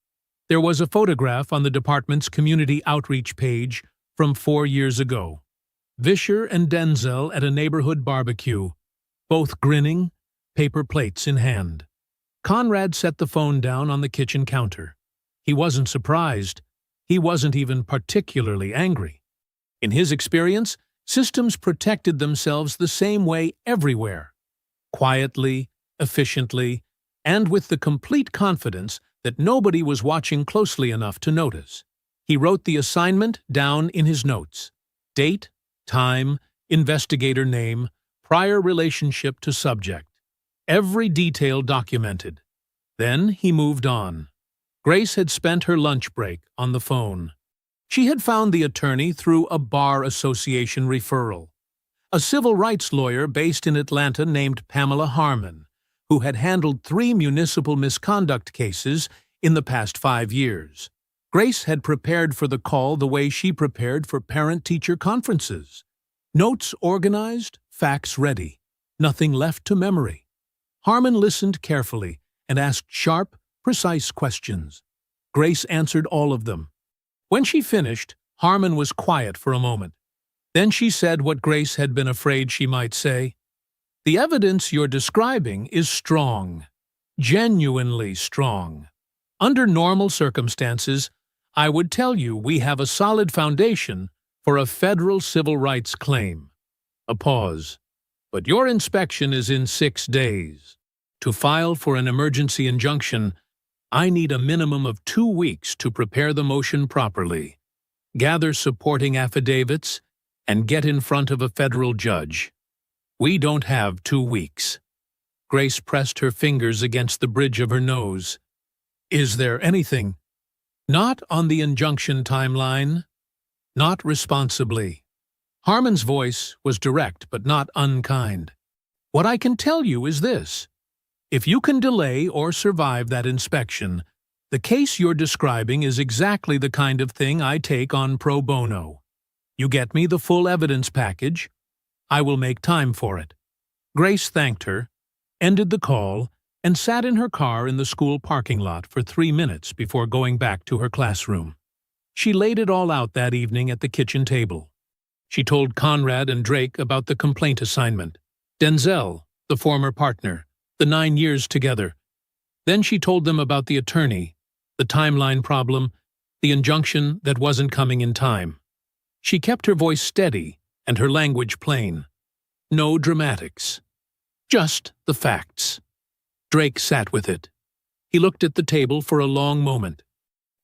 There was a photograph on the department's community outreach page from 4 years ago. Vischer and Denzel at a neighborhood barbecue, both grinning, paper plates in hand. Conrad set the phone down on the kitchen counter. He wasn't surprised. He wasn't even particularly angry. In his experience, systems protected themselves the same way everywhere. Quietly, efficiently, and with the complete confidence that nobody was watching closely enough to notice. He wrote the assignment down in his notes. Date, time, investigator name, prior relationship to subject. Every detail documented. Then he moved on. Grace had spent her lunch break on the phone. She had found the attorney through a bar association referral. A civil rights lawyer based in Atlanta named Pamela Harmon, who had handled 3 municipal misconduct cases in the past 5 years. Grace had prepared for the call the way she prepared for parent-teacher conferences. Notes organized, facts ready, nothing left to memory. Harmon listened carefully and asked sharp, precise questions. Grace answered all of them. When she finished, Harmon was quiet for a moment. Then she said what Grace had been afraid she might say. "The evidence you're describing is strong, genuinely strong. Under normal circumstances, I would tell you we have a solid foundation for a federal civil rights claim." A pause. "But your inspection is in 6 days. To file for an emergency injunction, I need a minimum of 2 weeks to prepare the motion properly, gather supporting affidavits, and get in front of a federal judge. We don't have 2 weeks." Grace pressed her fingers against the bridge of her nose. "Is there anything?" "Not on the injunction timeline. Not responsibly." Harmon's voice was direct but not unkind. "What I can tell you is this. If you can delay or survive that inspection, the case you're describing is exactly the kind of thing I take on pro bono. You get me the full evidence package, I will make time for it." Grace thanked her, ended the call, and sat in her car in the school parking lot for 3 minutes before going back to her classroom. She laid it all out that evening at the kitchen table. She told Conrad and Drake about the complaint assignment, Denzel, the former partner, the 9 years together. Then she told them about the attorney, the timeline problem, the injunction that wasn't coming in time. She kept her voice steady and her language plain. No dramatics. Just the facts. Drake sat with it. He looked at the table for a long moment.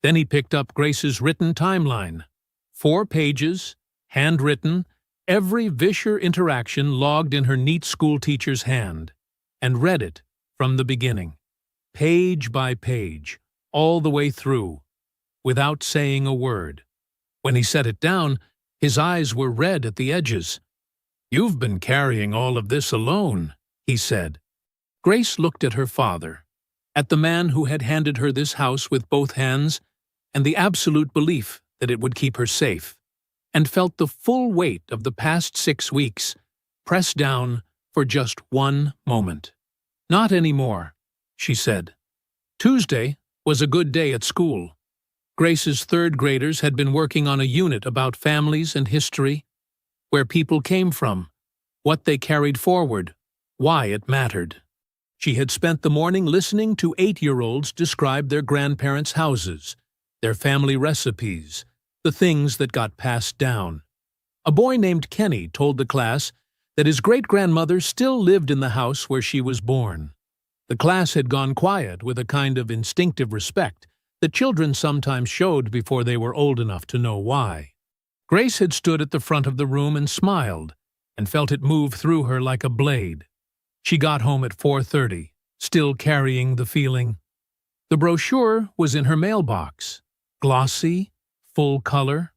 Then he picked up Grace's written timeline. 4 pages, handwritten, every Vischer interaction logged in her neat schoolteacher's hand, and read it from the beginning, page by page, all the way through, without saying a word. When he set it down, his eyes were red at the edges. "You've been carrying all of this alone," he said. Grace looked at her father, at the man who had handed her this house with both hands, and the absolute belief that it would keep her safe, and felt the full weight of the past 6 weeks pressed down for just one moment. "Not anymore," she said. Tuesday was a good day at school. Grace's 3rd graders had been working on a unit about families and history, where people came from, what they carried forward, why it mattered. She had spent the morning listening to 8-year-olds describe their grandparents' houses, their family recipes, the things that got passed down. A boy named Kenny told the class that his great-grandmother still lived in the house where she was born. The class had gone quiet with a kind of instinctive respect that children sometimes showed before they were old enough to know why. Grace had stood at the front of the room and smiled, and felt it move through her like a blade. She got home at 4:30, still carrying the feeling. The brochure was in her mailbox, glossy, full color,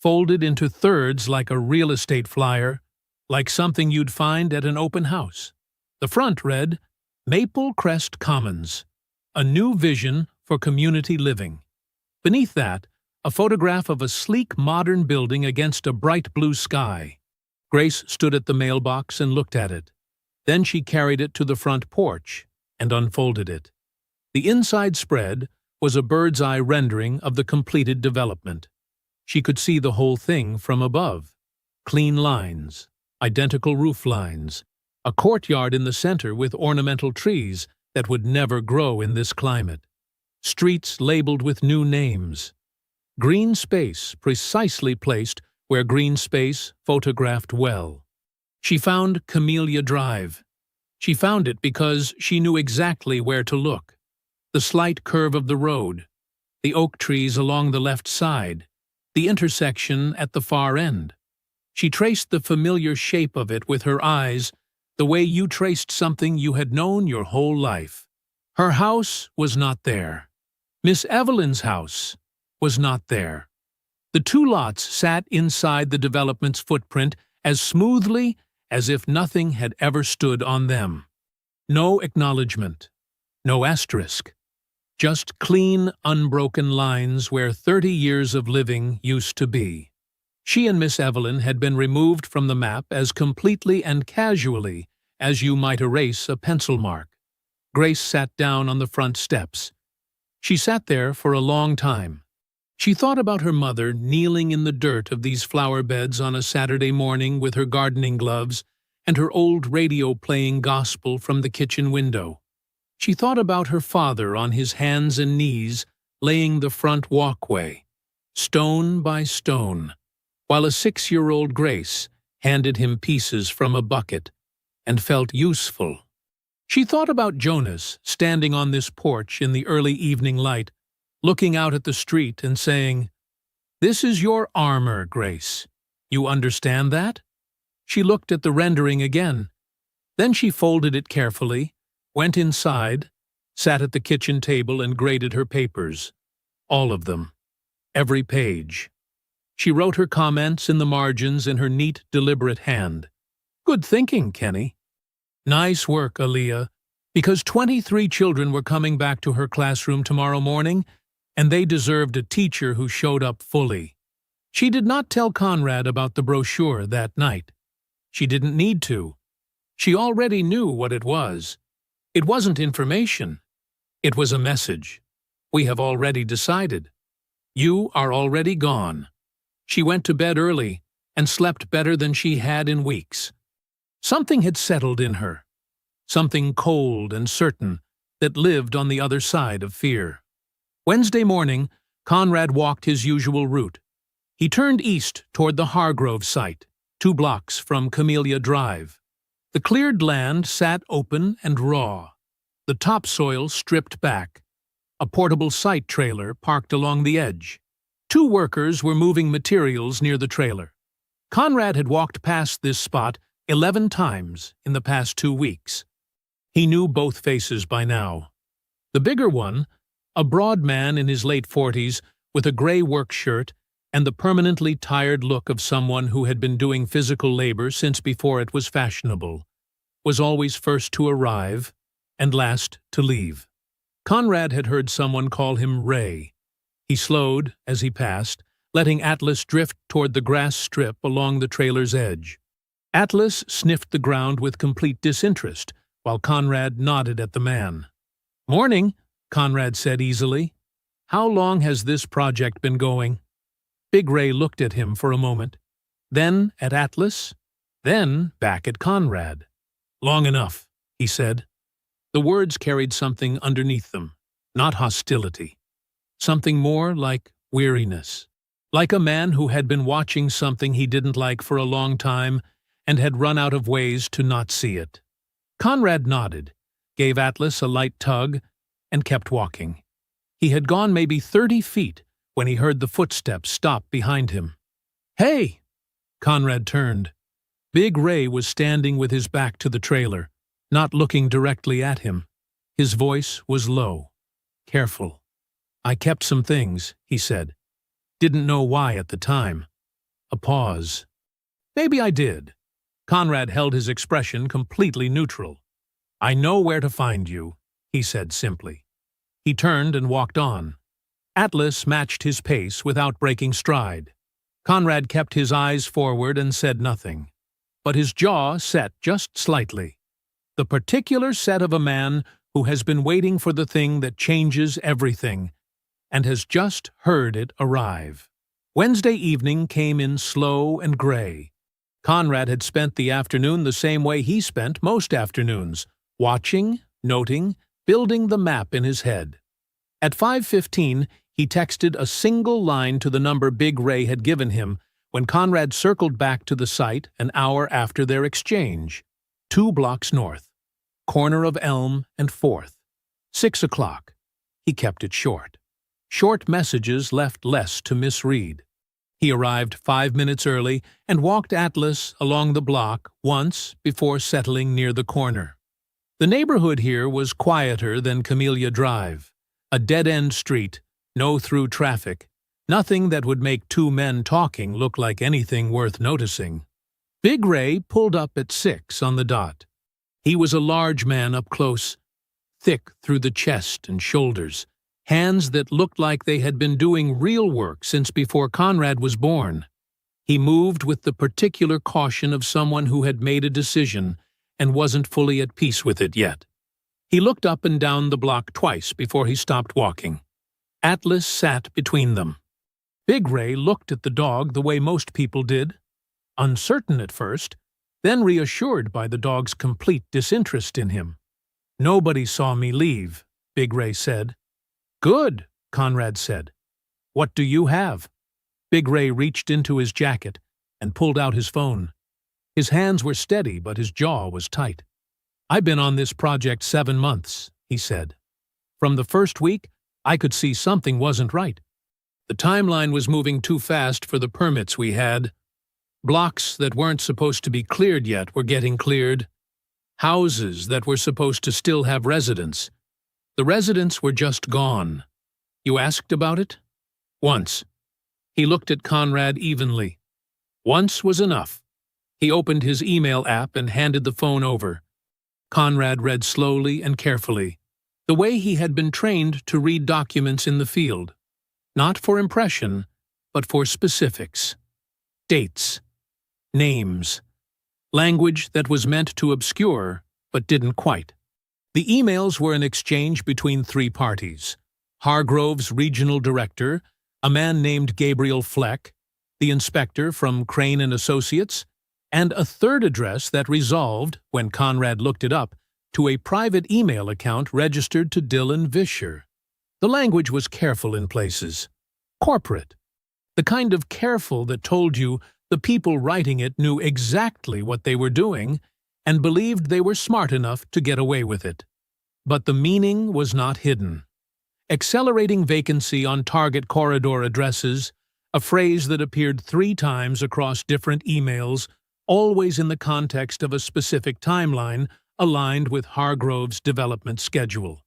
folded into thirds like a real estate flyer, like something you'd find at an open house. The front read, "Maple Crest Commons, a new vision for community living." Beneath that, a photograph of a sleek modern building against a bright blue sky. Grace stood at the mailbox and looked at it. Then she carried it to the front porch and unfolded it. The inside spread was a bird's-eye rendering of the completed development. She could see the whole thing from above. Clean lines, identical roof lines, a courtyard in the center with ornamental trees that would never grow in this climate. Streets labeled with new names. Green space precisely placed where green space photographed well. She found Camellia Drive. She found it because she knew exactly where to look. The slight curve of the road, the oak trees along the left side, the intersection at the far end. She traced the familiar shape of it with her eyes, the way you traced something you had known your whole life. Her house was not there. Miss Evelyn's house was not there. The 2 lots sat inside the development's footprint as smoothly as if nothing had ever stood on them. No acknowledgement, no asterisk, just clean, unbroken lines where 30 years of living used to be. She and Miss Evelyn had been removed from the map as completely and casually as you might erase a pencil mark. Grace sat down on the front steps. She sat there for a long time. She thought about her mother kneeling in the dirt of these flower beds on a Saturday morning with her gardening gloves and her old radio playing gospel from the kitchen window. She thought about her father on his hands and knees laying the front walkway, stone by stone, while a 6-year-old Grace handed him pieces from a bucket and felt useful. She thought about Jonas standing on this porch in the early evening light, looking out at the street and saying, "This is your armor, Grace. You understand that?" She looked at the rendering again. Then she folded it carefully, went inside, sat at the kitchen table and graded her papers. All of them. Every page. She wrote her comments in the margins in her neat, deliberate hand. "Good thinking, Kenny." "Nice work, Aaliyah," because 23 children were coming back to her classroom tomorrow morning, and they deserved a teacher who showed up fully. She did not tell Conrad about the brochure that night. She didn't need to. She already knew what it was. It wasn't information. It was a message. We have already decided. You are already gone. She went to bed early and slept better than she had in weeks. Something had settled in her. Something cold and certain that lived on the other side of fear. Wednesday morning, Conrad walked his usual route. He turned east toward the Hargrove site, 2 blocks from Camellia Drive. The cleared land sat open and raw, the topsoil stripped back, a portable site trailer parked along the edge. 2 workers were moving materials near the trailer. Conrad had walked past this spot 11 times in the past 2 weeks. He knew both faces by now. The bigger one, a broad man in his late 40s with a gray work shirt and the permanently tired look of someone who had been doing physical labor since before it was fashionable, was always first to arrive and last to leave. Conrad had heard someone call him Ray. He slowed as he passed, letting Atlas drift toward the grass strip along the trailer's edge. Atlas sniffed the ground with complete disinterest, while Conrad nodded at the man. "Morning," Conrad said easily. "How long has this project been going?" Big Ray looked at him for a moment, then at Atlas, then back at Conrad. "Long enough," he said. The words carried something underneath them, not hostility. Something more like weariness. Like a man who had been watching something he didn't like for a long time and had run out of ways to not see it. Conrad nodded, gave Atlas a light tug, and kept walking. He had gone maybe 30 feet when he heard the footsteps stop behind him. "Hey!" Conrad turned. Big Ray was standing with his back to the trailer, not looking directly at him. His voice was low, careful. "I kept some things," he said. Didn't know why at the time. A pause. "Maybe I did." Conrad held his expression completely neutral. "I know where to find you," he said simply. He turned and walked on. Atlas matched his pace without breaking stride. Conrad kept his eyes forward and said nothing, but his jaw set just slightly. The particular set of a man who has been waiting for the thing that changes everything, and has just heard it arrive. Wednesday evening came in slow and gray. Conrad had spent the afternoon the same way he spent most afternoons, watching, noting, building the map in his head. At 5:15, he texted a single line to the number Big Ray had given him when Conrad circled back to the site an hour after their exchange. 2 blocks north, corner of Elm and 4th. 6 o'clock. He kept it short. Short messages left less to misread. He arrived 5 minutes early and walked Atlas along the block once before settling near the corner. The neighborhood here was quieter than Camellia Drive, a dead-end street, no through traffic, nothing that would make 2 men talking look like anything worth noticing. Big Ray pulled up at 6 on the dot. He was a large man up close, thick through the chest and shoulders, hands that looked like they had been doing real work since before Conrad was born. He moved with the particular caution of someone who had made a decision and wasn't fully at peace with it yet. He looked up and down the block twice before he stopped walking. Atlas sat between them. Big Ray looked at the dog the way most people did, uncertain at first, then reassured by the dog's complete disinterest in him. "Nobody saw me leave," Big Ray said. "Good," Conrad said. "What do you have?" Big Ray reached into his jacket and pulled out his phone. His hands were steady, but his jaw was tight. "I've been on this project 7 months," he said. "From the first week, I could see something wasn't right. The timeline was moving too fast for the permits we had. Blocks that weren't supposed to be cleared yet were getting cleared. Houses that were supposed to still have residents. The residents were just gone. You asked about it?" "Once." He looked at Conrad evenly. Once was enough. He opened his email app and handed the phone over. Conrad read slowly and carefully, the way he had been trained to read documents in the field. Not for impression, but for specifics. Dates. Names. Language that was meant to obscure, but didn't quite. The emails were an exchange between 3 parties. Hargrove's regional director, a man named Gabriel Fleck, the inspector from Crane & Associates, and a third address that resolved, when Conrad looked it up, to a private email account registered to Dylan Vischer. The language was careful in places. Corporate. The kind of careful that told you the people writing it knew exactly what they were doing and believed they were smart enough to get away with it. But the meaning was not hidden. Accelerating vacancy on target corridor addresses, a phrase that appeared 3 times across different emails, always in the context of a specific timeline aligned with Hargrove's development schedule.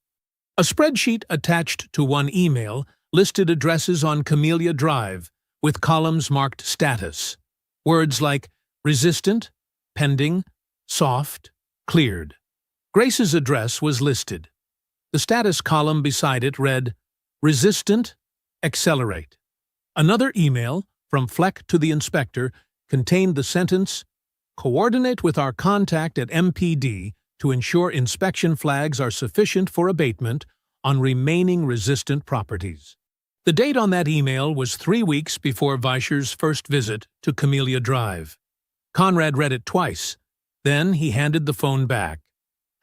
A spreadsheet attached to one email listed addresses on Camellia Drive with columns marked status. Words like resistant, pending, soft, cleared. Grace's address was listed. The status column beside it read, resistant, accelerate. Another email, from Fleck to the inspector, contained the sentence, coordinate with our contact at MPD to ensure inspection flags are sufficient for abatement on remaining resistant properties. The date on that email was 3 weeks before Weischer's first visit to Camellia Drive. Conrad read it twice. Then he handed the phone back.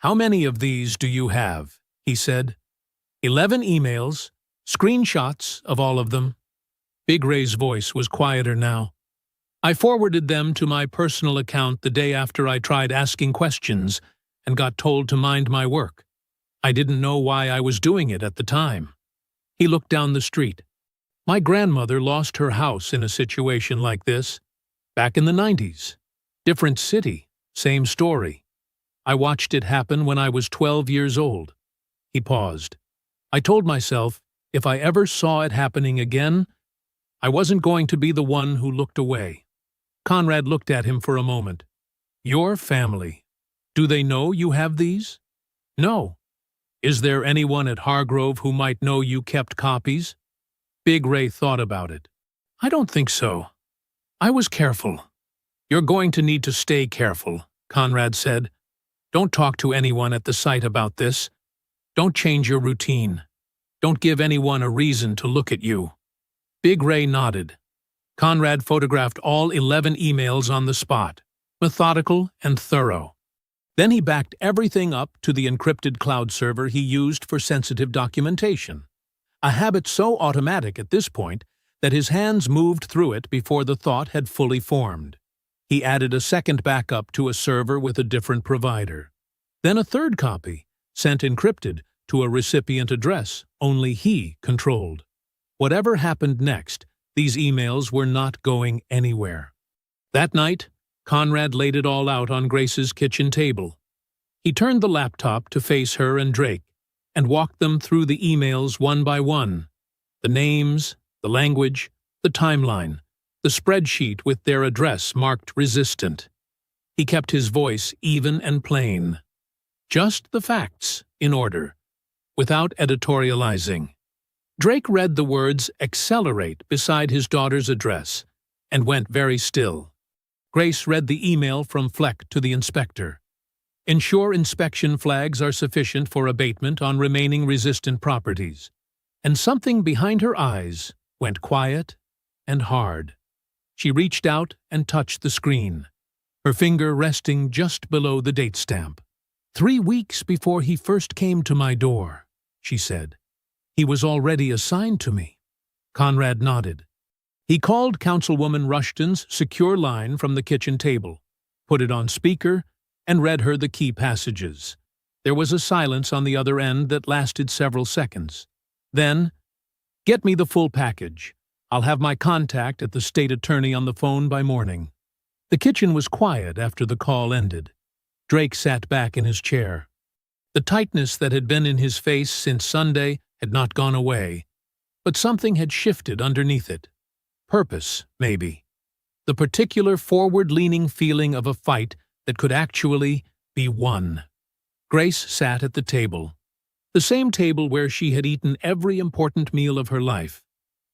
"How many of these do you have?" he said. 11 emails, screenshots of all of them. Big Ray's voice was quieter now. "I forwarded them to my personal account the day after I tried asking questions and got told to mind my work. I didn't know why I was doing it at the time." He looked down the street. "My grandmother lost her house in a situation like this. Back in the 90s. Different city, same story. I watched it happen when I was 12 years old." He paused. "I told myself, if I ever saw it happening again, I wasn't going to be the one who looked away." Conrad looked at him for a moment. "Your family. Do they know you have these?" "No." "Is there anyone at Hargrove who might know you kept copies?" Big Ray thought about it. "I don't think so. I was careful." "You're going to need to stay careful," Conrad said. "Don't talk to anyone at the site about this. Don't change your routine. Don't give anyone a reason to look at you." Big Ray nodded. Conrad photographed all 11 emails on the spot, methodical and thorough. Then he backed everything up to the encrypted cloud server he used for sensitive documentation, a habit so automatic at this point that his hands moved through it before the thought had fully formed. He added a second backup to a server with a different provider. Then a third copy, sent encrypted to a recipient address only he controlled. Whatever happened next, these emails were not going anywhere. That night, Conrad laid it all out on Grace's kitchen table. He turned the laptop to face her and Drake, and walked them through the emails one by one. The names, the language, the timeline, the spreadsheet with their address marked resistant. He kept his voice even and plain. Just the facts, in order, without editorializing. Drake read the words accelerate beside his daughter's address, and went very still. Grace read the email from Fleck to the inspector. Ensure inspection flags are sufficient for abatement on remaining resistant properties. And something behind her eyes went quiet and hard. She reached out and touched the screen, her finger resting just below the date stamp. 3 weeks before he first came to my door, she said. He was already assigned to me. Conrad nodded. He called Councilwoman Rushton's secure line from the kitchen table, put it on speaker, and read her the key passages. There was a silence on the other end that lasted several seconds. Then, "Get me the full package. I'll have my contact at the state attorney on the phone by morning." The kitchen was quiet after the call ended. Drake sat back in his chair. The tightness that had been in his face since Sunday had not gone away, but something had shifted underneath it. Purpose, maybe. The particular forward-leaning feeling of a fight that could actually be won. Grace sat at the table, the same table where she had eaten every important meal of her life,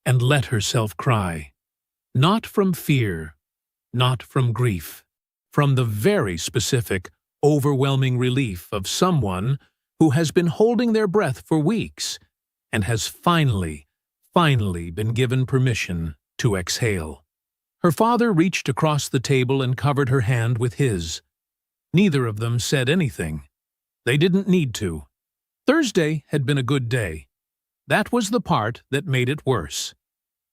and let herself cry. Not from fear, not from grief, from the very specific, overwhelming relief of someone who has been holding their breath for weeks and has finally been given permission to exhale. Her father reached across the table and covered her hand with his. Neither of them said anything. They didn't need to. Thursday had been a good day. That was the part that made it worse.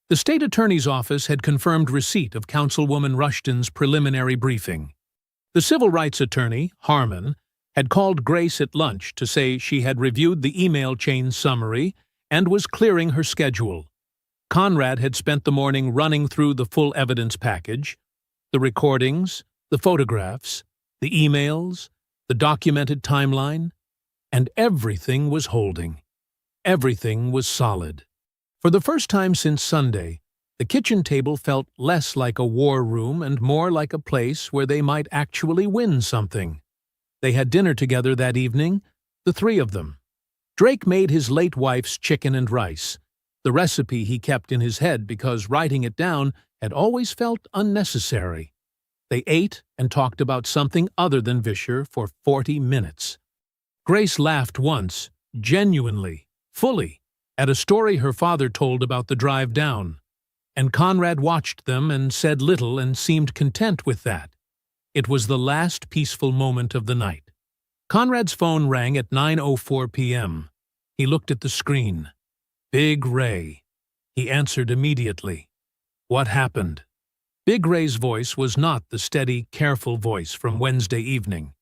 The state attorney's office had confirmed receipt of Councilwoman Rushton's preliminary briefing. The civil rights attorney, Harmon, had called Grace at lunch to say she had reviewed the email chain summary and was clearing her schedule. Conrad had spent the morning running through the full evidence package, the recordings, the photographs, the emails, the documented timeline, and everything was holding. Everything was solid. For the first time since Sunday, the kitchen table felt less like a war room and more like a place where they might actually win something. They had dinner together that evening, the three of them. Drake made his late wife's chicken and rice, the recipe he kept in his head because writing it down had always felt unnecessary. They ate and talked about something other than Vischer for 40 minutes. Grace laughed once, genuinely, fully, at a story her father told about the drive down, and Conrad watched them and said little and seemed content with that. It was the last peaceful moment of the night. Conrad's phone rang at 9:04 p.m. He looked at the screen. Big Ray. He answered immediately. What happened? Big Ray's voice was not the steady, careful voice from Wednesday evening.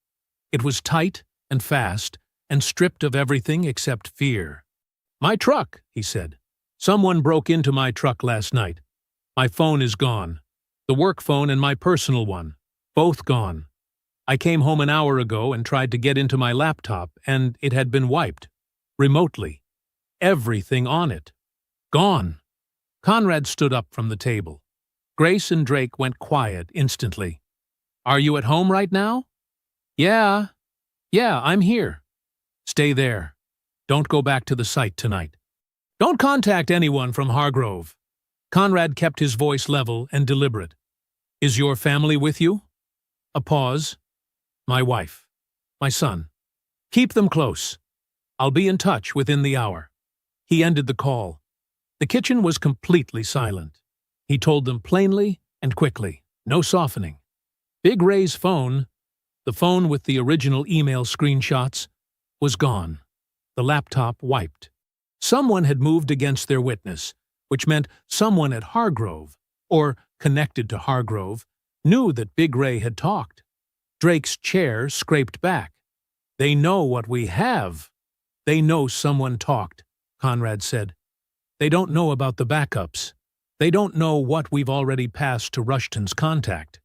It was tight and fast and stripped of everything except fear. My truck, he said. Someone broke into my truck last night. My phone is gone. The work phone and my personal one. Both gone. I came home an hour ago and tried to get into my laptop, and it had been wiped. Remotely. Everything on it. Gone. Conrad stood up from the table. Grace and Drake went quiet instantly. Are you at home right now? Yeah, I'm here. Stay there. Don't go back to the site tonight. Don't contact anyone from Hargrove. Conrad kept his voice level and deliberate. Is your family with you? A pause. My wife. My son. Keep them close. I'll be in touch within the hour. He ended the call. The kitchen was completely silent. He told them plainly and quickly, no softening. Big Ray's phone, the phone with the original email screenshots, was gone. The laptop wiped. Someone had moved against their witness, which meant someone at Hargrove, or connected to Hargrove, knew that Big Ray had talked. Drake's chair scraped back. They know what we have. They know someone talked, Conrad said. They don't know about the backups. They don't know what we've already passed to Rushton's contact.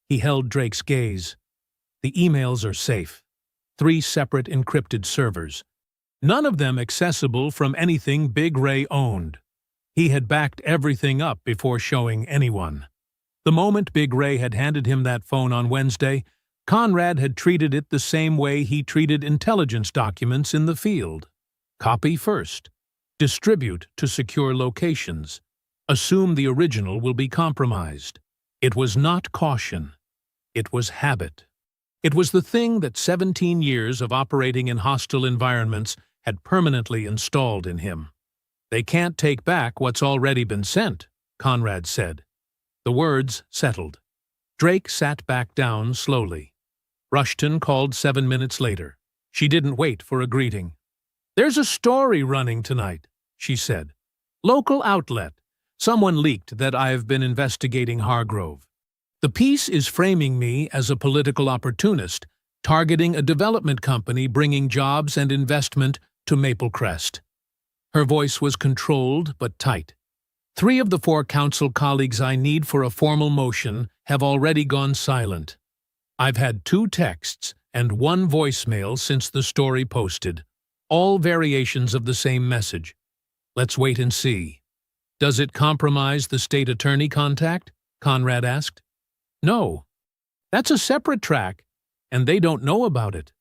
He held Drake's gaze. The emails are safe. 3 separate encrypted servers. None of them accessible from anything Big Ray owned. He had backed everything up before showing anyone. The moment Big Ray had handed him that phone on Wednesday, Conrad had treated it the same way he treated intelligence documents in the field. Copy first. Distribute to secure locations. Assume the original will be compromised. It was not caution. It was habit. It was the thing that 17 years of operating in hostile environments had permanently installed in him. They can't take back what's already been sent, Conrad said. The words settled. Drake sat back down slowly. Rushton called 7 minutes later. She didn't wait for a greeting. There's a story running tonight, she said. Local outlet. Someone leaked that I've been investigating Hargrove. The piece is framing me as a political opportunist, targeting a development company bringing jobs and investment to Maple Crest. Her voice was controlled but tight. 3 of the 4 council colleagues I need for a formal motion have already gone silent. I've had 2 texts and 1 voicemail since the story posted, all variations of the same message. Let's wait and see. Does it compromise the state attorney contact? Conrad asked. No. That's a separate track, and they don't know about it.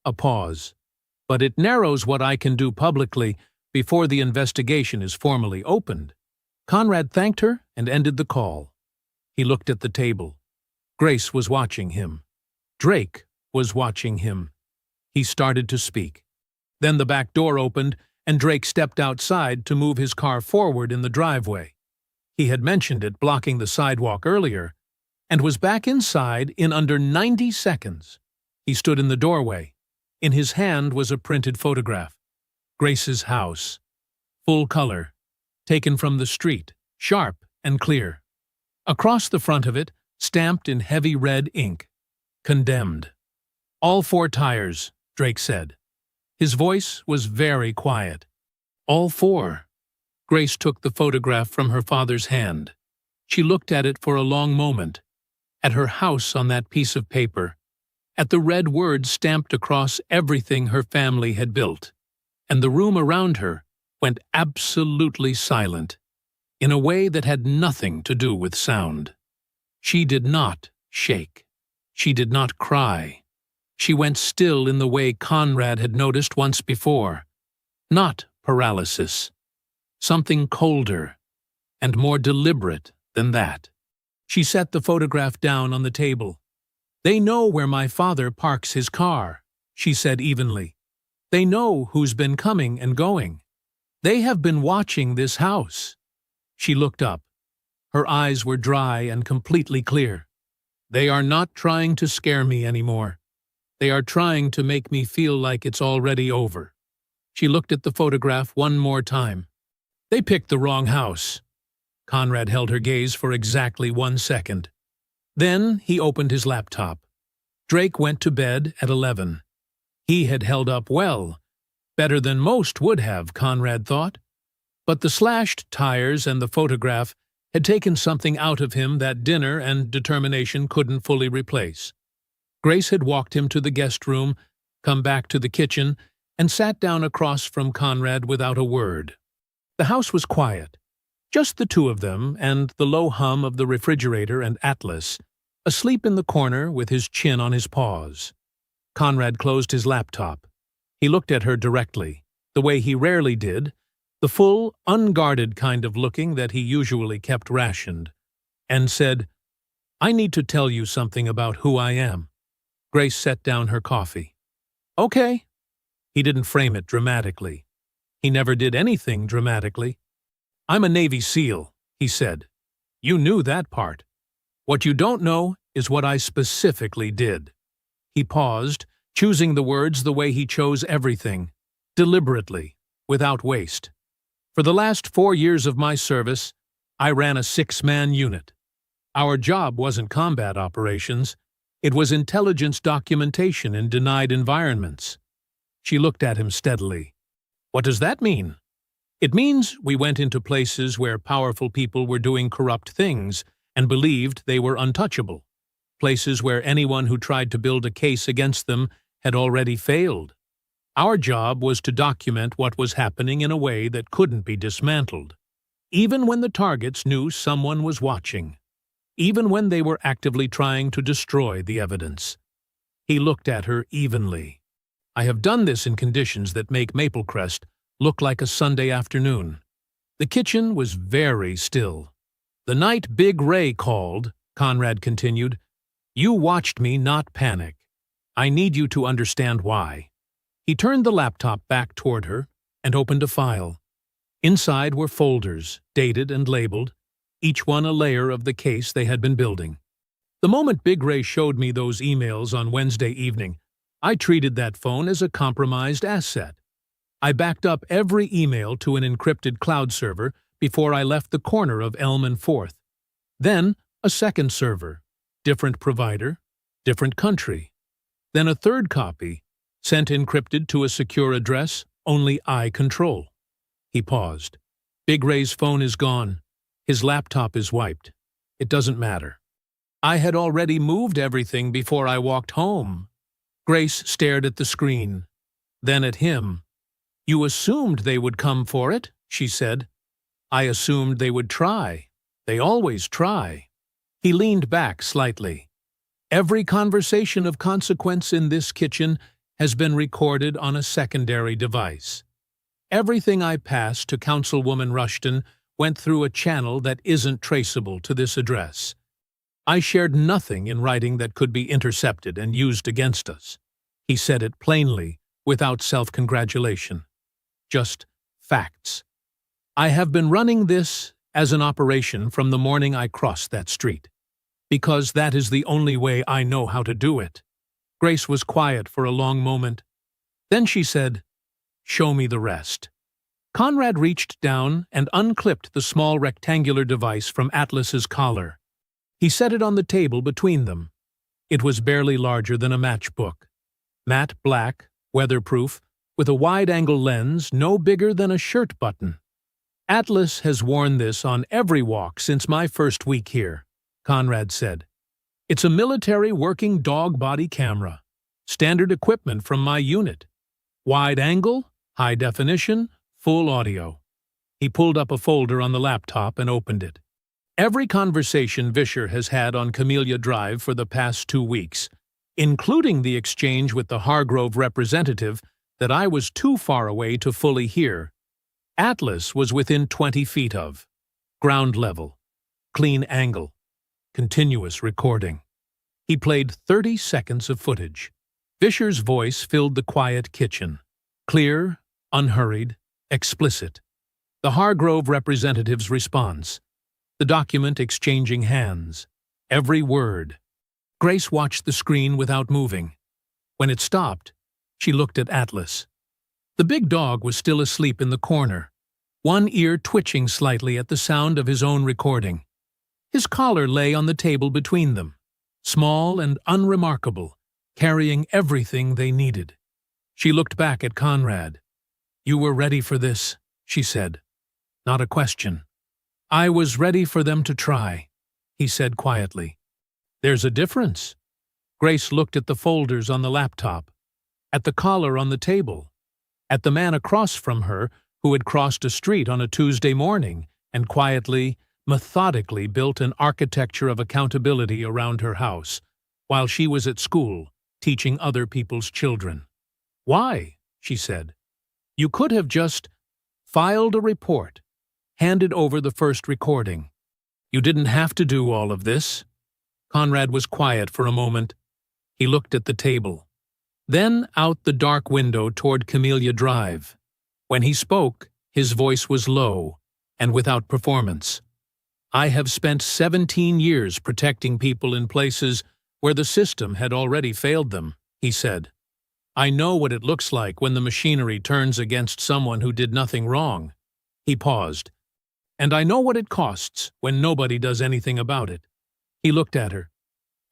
A pause. But it narrows what I can do publicly before the investigation is formally opened. Conrad thanked her and ended the call. He looked at the table. Grace was watching him. Drake was watching him. He started to speak. Then the back door opened, and Drake stepped outside to move his car forward in the driveway. He had mentioned it blocking the sidewalk earlier, and was back inside in under 90 seconds. He stood in the doorway. In his hand was a printed photograph. Grace's house. Full color. Taken from the street. sharp and clear. Across the front of it, stamped in heavy red ink, "Condemned." "All 4 tires," Drake said. His voice was very quiet. "All 4. Grace took the photograph from her father's hand. She looked at it for a long moment, at her house on that piece of paper, at the red words stamped across everything her family had built, and the room around her went absolutely silent, in a way that had nothing to do with sound. She did not shake. She did not cry. She went still in the way Conrad had noticed once before. Not paralysis. Something colder and more deliberate than that. She set the photograph down on the table. "They know where my father parks his car," she said evenly. "They know who's been coming and going. They have been watching this house." She looked up. Her eyes were dry and completely clear. "They are not trying to scare me anymore. They are trying to make me feel like it's already over." She looked at the photograph one more time. "They picked the wrong house." Conrad held her gaze for exactly 1 second. Then he opened his laptop. Drake went to bed at 11. He had held up well. Better than most would have, Conrad thought. But the slashed tires and the photograph had taken something out of him that dinner and determination couldn't fully replace. Grace had walked him to the guest room, come back to the kitchen, and sat down across from Conrad without a word. The house was quiet. Just the two of them and the low hum of the refrigerator and Atlas, asleep in the corner with his chin on his paws. Conrad closed his laptop. He looked at her directly, the way he rarely did, the full, unguarded kind of looking that he usually kept rationed, and said, "I need to tell you something about who I am." Grace set down her coffee. "Okay." He didn't frame it dramatically. He never did anything dramatically. "I'm a Navy SEAL," he said. "You knew that part. What you don't know is what I specifically did." He paused, choosing the words the way he chose everything, deliberately, without waste. "For the last 4 years of my service, I ran a 6-man unit. Our job wasn't combat operations. It was intelligence documentation in denied environments." She looked at him steadily. "What does that mean?" "It means we went into places where powerful people were doing corrupt things and believed they were untouchable. Places where anyone who tried to build a case against them had already failed. Our job was to document what was happening in a way that couldn't be dismantled, even when the targets knew someone was watching, even when they were actively trying to destroy the evidence." He looked at her evenly. "I have done this in conditions that make Maplecrest look like a Sunday afternoon." The kitchen was very still. "The night Big Ray called," Conrad continued, "you watched me not panic. I need you to understand why." He turned the laptop back toward her and opened a file. Inside were folders, dated and labeled, each one a layer of the case they had been building. "The moment Big Ray showed me those emails on Wednesday evening, I treated that phone as a compromised asset. I backed up every email to an encrypted cloud server before I left the corner of Elm and 4th. Then a second server, different provider, different country. Then a third copy, sent encrypted to a secure address only I control." He paused. "Big Ray's phone is gone. His laptop is wiped. It doesn't matter. I had already moved everything before I walked home." Grace stared at the screen, then at him. "You assumed they would come for it," she said. "I assumed they would try. They always try." He leaned back slightly. "Every conversation of consequence in this kitchen has been recorded on a secondary device. Everything I passed to Councilwoman Rushton went through a channel that isn't traceable to this address. I shared nothing in writing that could be intercepted and used against us." He said it plainly, without self-congratulation. Just facts. "I have been running this as an operation from the morning I crossed that street, because that is the only way I know how to do it." Grace was quiet for a long moment. Then she said, "Show me the rest." Conrad reached down and unclipped the small rectangular device from Atlas's collar. He set it on the table between them. It was barely larger than a matchbook. Matte black, weatherproof, with a wide-angle lens no bigger than a shirt button. "Atlas has worn this on every walk since my first week here," Conrad said. "It's a military working dog body camera. Standard equipment from my unit. Wide angle, high definition, full audio." He pulled up a folder on the laptop and opened it. "Every conversation Vischer has had on Camellia Drive for the past 2 weeks, including the exchange with the Hargrove representative that I was too far away to fully hear, Atlas was within 20 feet of. Ground level. Clean angle. Continuous recording." He played 30 seconds of footage. Vischer's voice filled the quiet kitchen. Clear, unhurried, explicit. The Hargrove representative's response. The document exchanging hands. Every word. Grace watched the screen without moving. When it stopped, she looked at Atlas. The big dog was still asleep in the corner, one ear twitching slightly at the sound of his own recording. His collar lay on the table between them, small and unremarkable, carrying everything they needed. She looked back at Conrad. "You were ready for this," she said. Not a question. "I was ready for them to try," he said quietly. "There's a difference." Grace looked at the folders on the laptop, at the collar on the table, at the man across from her who had crossed a street on a Tuesday morning and quietly, methodically built an architecture of accountability around her house, while she was at school, teaching other people's children. "Why?" she said. "You could have just filed a report, handed over the first recording. You didn't have to do all of this." Conrad was quiet for a moment. He looked at the table. Then out the dark window toward Camellia Drive. When he spoke, his voice was low and without performance. "I have spent 17 years protecting people in places where the system had already failed them," he said. "I know what it looks like when the machinery turns against someone who did nothing wrong." He paused. "And I know what it costs when nobody does anything about it." He looked at her.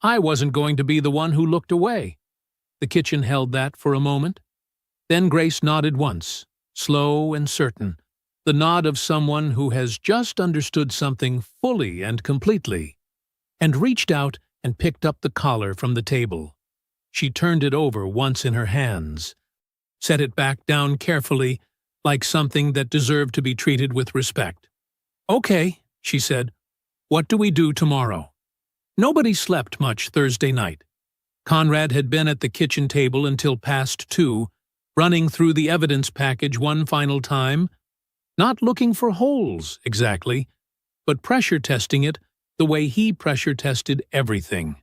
"I wasn't going to be the one who looked away." The kitchen held that for a moment. Then Grace nodded once, slow and certain, the nod of someone who has just understood something fully and completely, and reached out and picked up the collar from the table. She turned it over once in her hands, set it back down carefully, like something that deserved to be treated with respect. "Okay," she said. "What do we do tomorrow?" Nobody slept much Thursday night. Conrad had been at the kitchen table until past 2, running through the evidence package one final time, not looking for holes, exactly, but pressure testing it the way he pressure tested everything,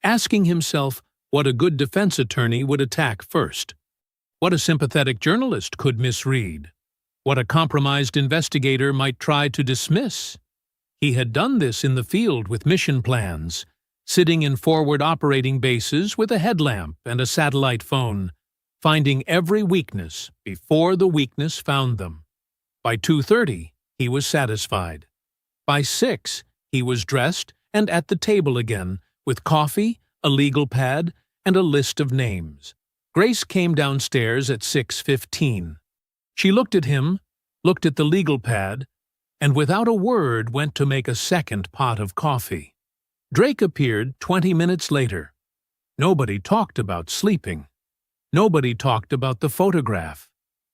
asking himself what a good defense attorney would attack first, what a sympathetic journalist could misread, what a compromised investigator might try to dismiss. He had done this in the field with mission plans, sitting in forward operating bases with a headlamp and a satellite phone, finding every weakness before the weakness found them. By 2:30, he was satisfied. By 6, he was dressed and at the table again, with coffee, a legal pad, and a list of names. Grace came downstairs at 6:15. She looked at him, looked at the legal pad, and without a word went to make a second pot of coffee. Drake appeared 20 minutes later. Nobody talked about sleeping. Nobody talked about the photograph.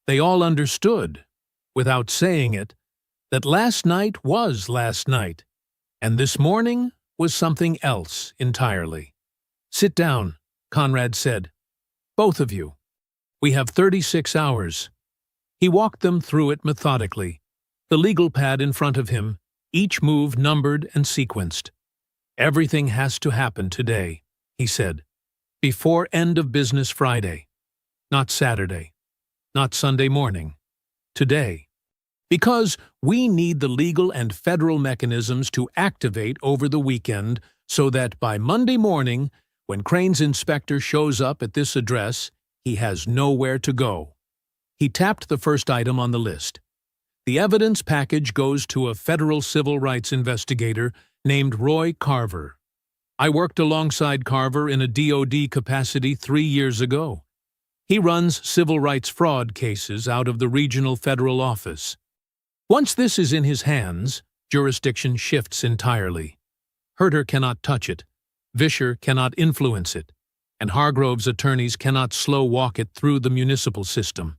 They all understood, without saying it, that last night was last night, and this morning was something else entirely. "Sit down," Conrad said. "Both of you. We have 36 hours. He walked them through it methodically, the legal pad in front of him, each move numbered and sequenced. "Everything has to happen today," he said, "before end of business Friday. Not Saturday. Not Sunday morning. Today. Because we need the legal and federal mechanisms to activate over the weekend so that by Monday morning, when Crane's inspector shows up at this address, he has nowhere to go." He tapped the first item on the list. The evidence package goes to a federal civil rights investigator named Roy Carver. I worked alongside Carver in a DOD capacity 3 years ago. He runs civil rights fraud cases out of the regional federal office. Once this is in his hands, jurisdiction shifts entirely. Herter cannot touch it, Vischer cannot influence it, and Hargrove's attorneys cannot slow-walk it through the municipal system.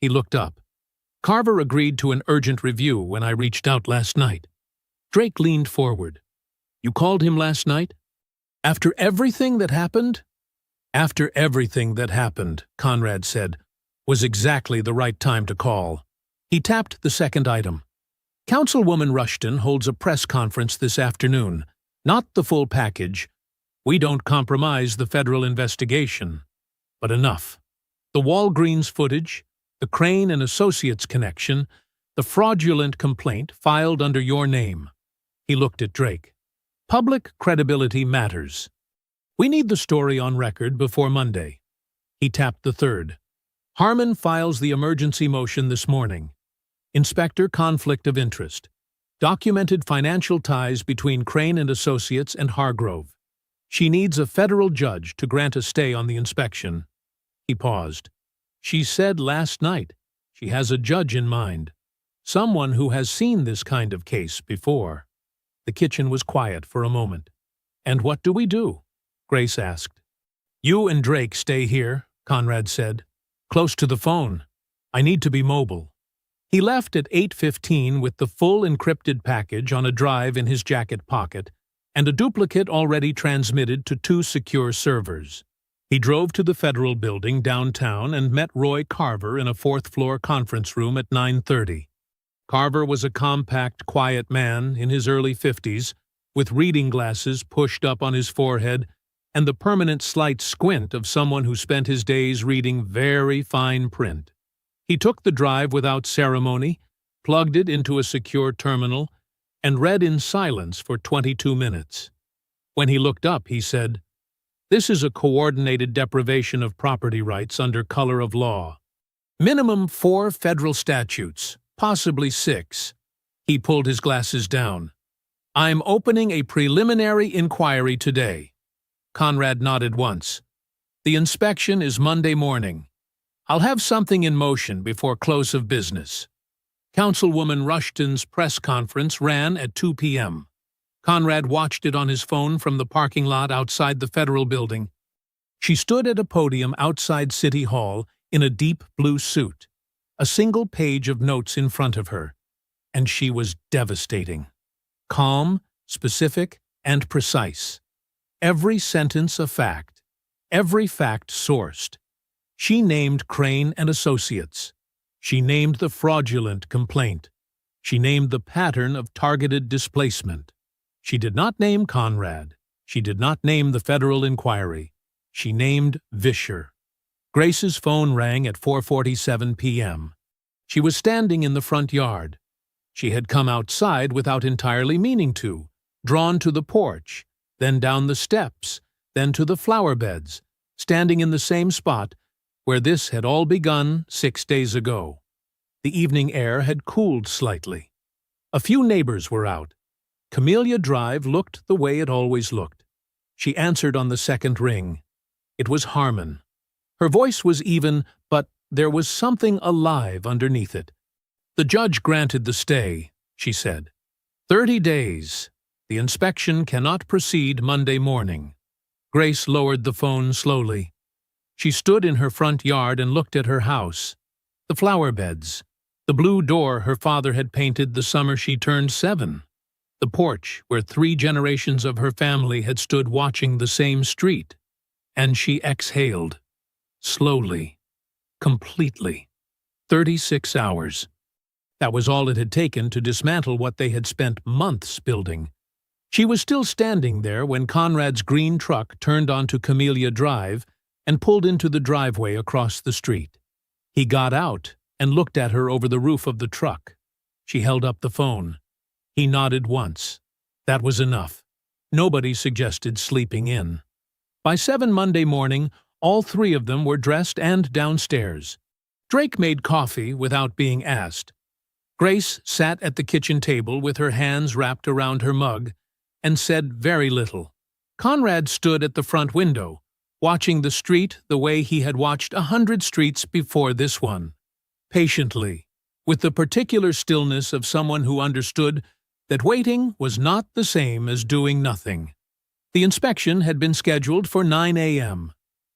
He looked up. Carver agreed to an urgent review when I reached out last night. Drake leaned forward. You called him last night? After everything that happened? After everything that happened, Conrad said, was exactly the right time to call. He tapped the second item. Councilwoman Rushton holds a press conference this afternoon. Not the full package. We don't compromise the federal investigation. But enough. The Walgreens footage, the Crane and Associates connection, the fraudulent complaint filed under your name. He looked at Drake. Public credibility matters. We need the story on record before Monday. He tapped the third. Harmon files the emergency motion this morning. Inspector conflict of interest. Documented financial ties between Crane and Associates and Hargrove. She needs a federal judge to grant a stay on the inspection. He paused. She said last night she has a judge in mind. Someone who has seen this kind of case before. The kitchen was quiet for a moment. And what do we do? Grace asked. You and Drake stay here, Conrad said. Close to the phone. I need to be mobile. He left at 8:15 with the full encrypted package on a drive in his jacket pocket and a duplicate already transmitted to 2 secure servers. He drove to the federal building downtown and met Roy Carver in a 4th-floor conference room at 9:30. Carver was a compact, quiet man in his early 50s, with reading glasses pushed up on his forehead and the permanent slight squint of someone who spent his days reading very fine print. He took the drive without ceremony, plugged it into a secure terminal, and read in silence for 22 minutes. When he looked up, he said, "This is a coordinated deprivation of property rights under color of law. Minimum 4 federal statutes, possibly 6. He pulled his glasses down. I'm opening a preliminary inquiry today. Conrad nodded once. The inspection is Monday morning. I'll have something in motion before close of business. Councilwoman Rushton's press conference ran at 2 p.m. Conrad watched it on his phone from the parking lot outside the federal building. She stood at a podium outside City Hall in a deep blue suit, a single page of notes in front of her, and she was devastating. Calm, specific, and precise. Every sentence a fact, every fact sourced. She named Crane and Associates. She named the fraudulent complaint. She named the pattern of targeted displacement. She did not name Conrad. She did not name the federal inquiry. She named Vischer. Grace's phone rang at 4:47 p.m. She was standing in the front yard. She had come outside without entirely meaning to, drawn to the porch, then down the steps, then to the flower beds, standing in the same spot where this had all begun 6 days ago. The evening air had cooled slightly. A few neighbors were out. Camellia Drive looked the way it always looked. She answered on the second ring. It was Harmon. Her voice was even, but there was something alive underneath it. The judge granted the stay, she said. 30 days. The inspection cannot proceed Monday morning. Grace lowered the phone slowly. She stood in her front yard and looked at her house. The flower beds. The blue door her father had painted the summer she turned 7. The porch where 3 generations of her family had stood watching the same street. And she exhaled. Slowly. Completely. 36 hours. That was all it had taken to dismantle what they had spent months building. She was still standing there when Conrad's green truck turned onto Camellia Drive and pulled into the driveway across the street. He got out and looked at her over the roof of the truck. She held up the phone. He nodded once. That was enough. Nobody suggested sleeping in. By 7 Monday morning, all 3 of them were dressed and downstairs. Drake made coffee without being asked. Grace sat at the kitchen table with her hands wrapped around her mug and said very little. Conrad stood at the front window, watching the street the way he had watched 100 streets before this one. Patiently, with the particular stillness of someone who understood that waiting was not the same as doing nothing. The inspection had been scheduled for 9 a.m.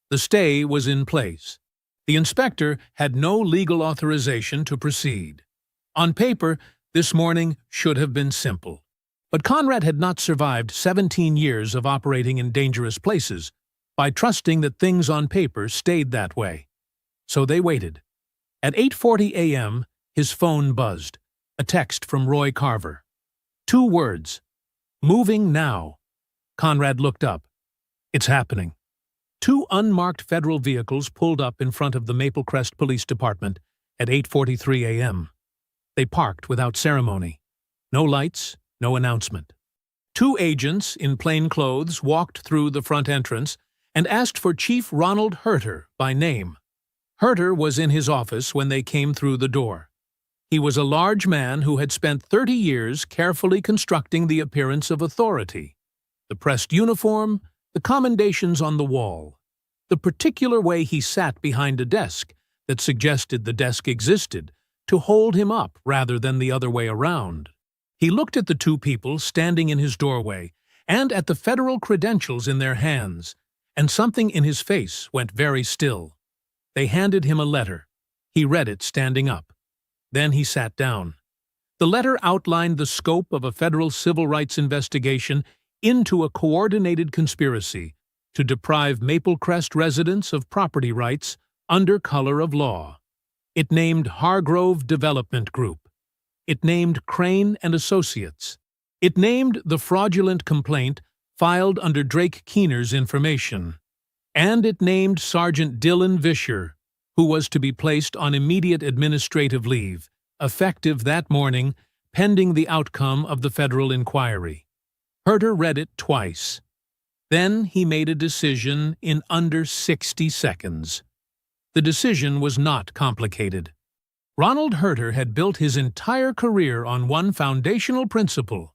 The stay was in place. The inspector had no legal authorization to proceed. On paper, this morning should have been simple. But Conrad had not survived 17 years of operating in dangerous places by trusting that things on paper stayed that way. So they waited. At 8:40 a.m., his phone buzzed. A text from Roy Carver. 2 words. Moving now. Conrad looked up. It's happening. 2 unmarked federal vehicles pulled up in front of the Maple Crest Police Department at 8:43 a.m. They parked without ceremony. No lights, no announcement. 2 agents in plain clothes walked through the front entrance and asked for Chief Ronald Herter by name. Herter was in his office when they came through the door. He was a large man who had spent 30 years carefully constructing the appearance of authority. The pressed uniform, the commendations on the wall, the particular way he sat behind a desk that suggested the desk existed to hold him up rather than the other way around. He looked at the 2 people standing in his doorway and at the federal credentials in their hands, and something in his face went very still. They handed him a letter. He read it standing up. Then he sat down. The letter outlined the scope of a federal civil rights investigation into a coordinated conspiracy to deprive Maple Crest residents of property rights under color of law. It named Hargrove Development Group. It named Crane and Associates. It named the fraudulent complaint filed under Drake Keener's information. And it named Sergeant Dylan Vischer, who was to be placed on immediate administrative leave, effective that morning, pending the outcome of the federal inquiry. Herter read it twice. Then he made a decision in under 60 seconds. The decision was not complicated. Ronald Herter had built his entire career on one foundational principle: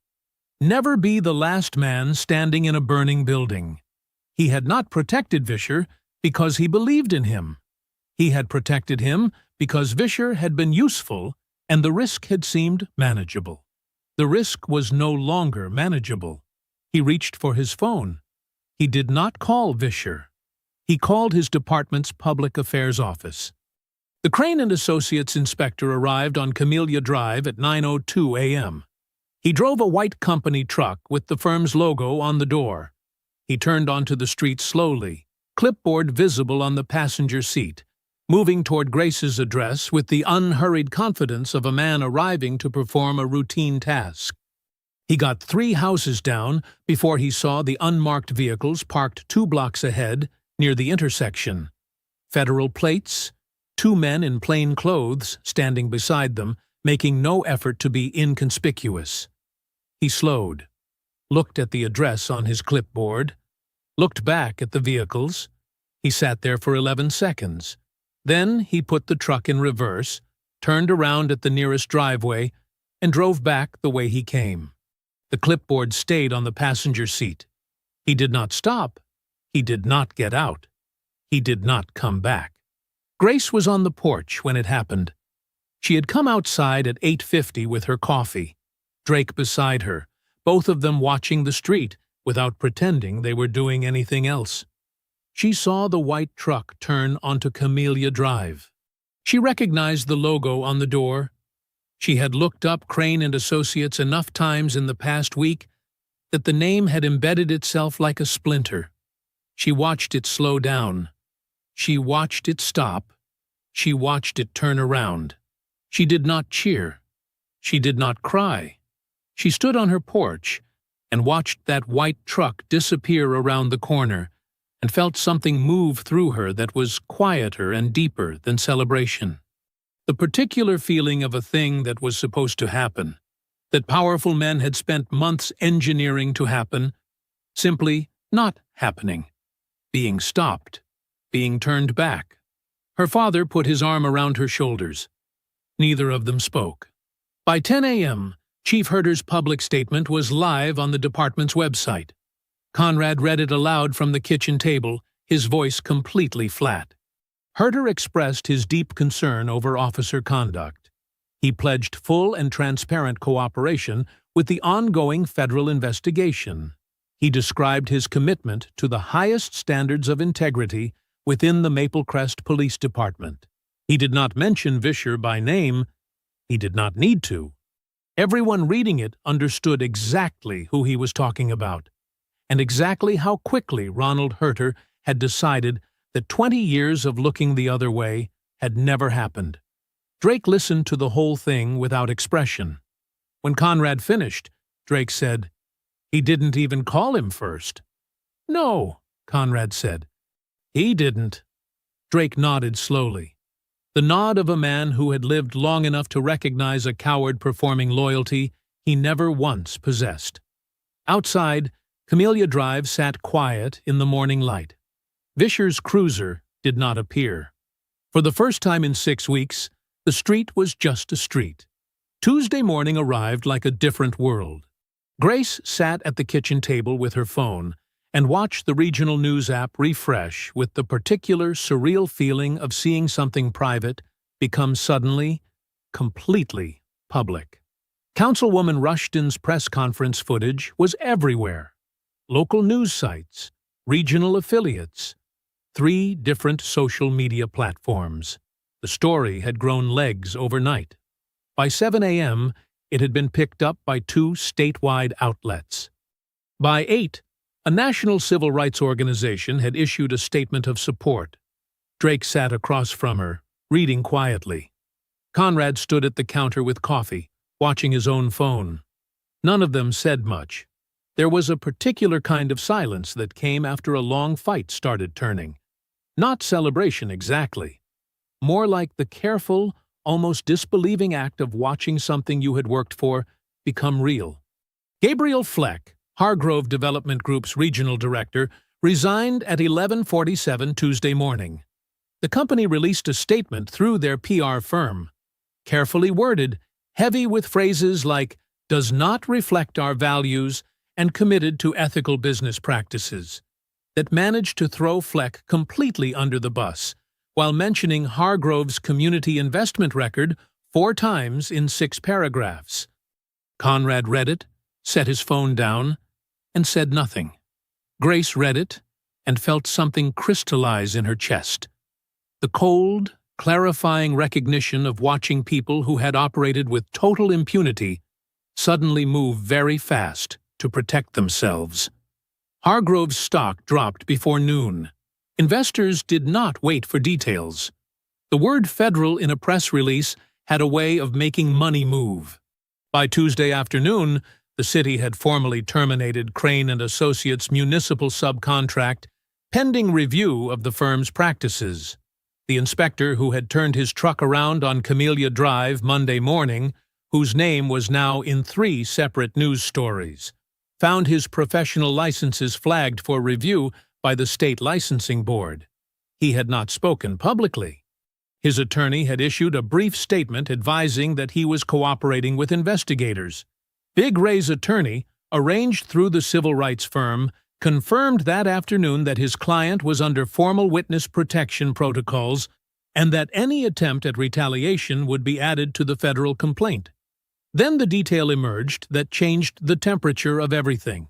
never be the last man standing in a burning building. He had not protected Vischer because he believed in him. He had protected him because Vischer had been useful and the risk had seemed manageable. The risk was no longer manageable. He reached for his phone. He did not call Vischer. He called his department's public affairs office. The Crane and Associates inspector arrived on Camellia Drive at 9:02 a.m. He drove a white company truck with the firm's logo on the door. He turned onto the street slowly, clipboard visible on the passenger seat, moving toward Grace's address with the unhurried confidence of a man arriving to perform a routine task. He got 3 houses down before he saw the unmarked vehicles parked 2 blocks ahead, near the intersection. Federal plates, 2 men in plain clothes standing beside them, making no effort to be inconspicuous. He slowed, looked at the address on his clipboard, looked back at the vehicles. He sat there for 11 seconds. Then he put the truck in reverse, turned around at the nearest driveway, and drove back the way he came. The clipboard stayed on the passenger seat. He did not stop. He did not get out. He did not come back. Grace was on the porch when it happened. She had come outside at 8:50 with her coffee, Drake beside her, both of them watching the street without pretending they were doing anything else. She saw the white truck turn onto Camellia Drive. She recognized the logo on the door. She had looked up Crane and Associates enough times in the past week that the name had embedded itself like a splinter. She watched it slow down. She watched it stop. She watched it turn around. She did not cheer. She did not cry. She stood on her porch and watched that white truck disappear around the corner and felt something move through her that was quieter and deeper than celebration. The particular feeling of a thing that was supposed to happen, that powerful men had spent months engineering to happen, simply not happening, being stopped, being turned back. Her father put his arm around her shoulders. Neither of them spoke. By 10 a.m., Chief Herter's public statement was live on the department's website. Conrad read it aloud from the kitchen table, his voice completely flat. Herter expressed his deep concern over officer conduct. He pledged full and transparent cooperation with the ongoing federal investigation. He described his commitment to the highest standards of integrity within the Maple Crest Police Department. He did not mention Vischer by name. He did not need to. Everyone reading it understood exactly who he was talking about, and exactly how quickly Ronald Herter had decided that 20 years of looking the other way had never happened. Drake listened to the whole thing without expression. When Conrad finished, Drake said, "He didn't even call him first." "No," Conrad said. "He didn't." Drake nodded slowly. The nod of a man who had lived long enough to recognize a coward performing loyalty he never once possessed. Outside, Camellia Drive sat quiet in the morning light. Vischer's cruiser did not appear. For the first time in 6 weeks, the street was just a street. Tuesday morning arrived like a different world. Grace sat at the kitchen table with her phone and watched the regional news app refresh with the particular surreal feeling of seeing something private become suddenly, completely public. Councilwoman Rushton's press conference footage was everywhere. Local news sites, regional affiliates, 3 different social media platforms. The story had grown legs overnight. By 7 a.m., it had been picked up by 2 statewide outlets. By 8, a national civil rights organization had issued a statement of support. Drake sat across from her, reading quietly. Conrad stood at the counter with coffee, watching his own phone. None of them said much. There was a particular kind of silence that came after a long fight started turning. Not celebration exactly. More like the careful, almost disbelieving act of watching something you had worked for become real. Gabriel Fleck, Hargrove Development Group's regional director, resigned at 11:47 Tuesday morning. The company released a statement through their PR firm. Carefully worded, heavy with phrases like, "does not reflect our values," and "committed to ethical business practices," that managed to throw Fleck completely under the bus, while mentioning Hargrove's community investment record 4 times in 6 paragraphs. Conrad read it, set his phone down, and said nothing. Grace read it and felt something crystallize in her chest. The cold, clarifying recognition of watching people who had operated with total impunity suddenly move very fast to protect themselves. Hargrove's stock dropped before noon. Investors did not wait for details. The word federal in a press release had a way of making money move. By Tuesday afternoon, the city had formally terminated Crane & Associates' municipal subcontract, pending review of the firm's practices. The inspector who had turned his truck around on Camellia Drive Monday morning, whose name was now in 3 separate news stories, found his professional licenses flagged for review by the state licensing board. He had not spoken publicly. His attorney had issued a brief statement advising that he was cooperating with investigators. Big Ray's attorney, arranged through the civil rights firm, confirmed that afternoon that his client was under formal witness protection protocols and that any attempt at retaliation would be added to the federal complaint. Then the detail emerged that changed the temperature of everything.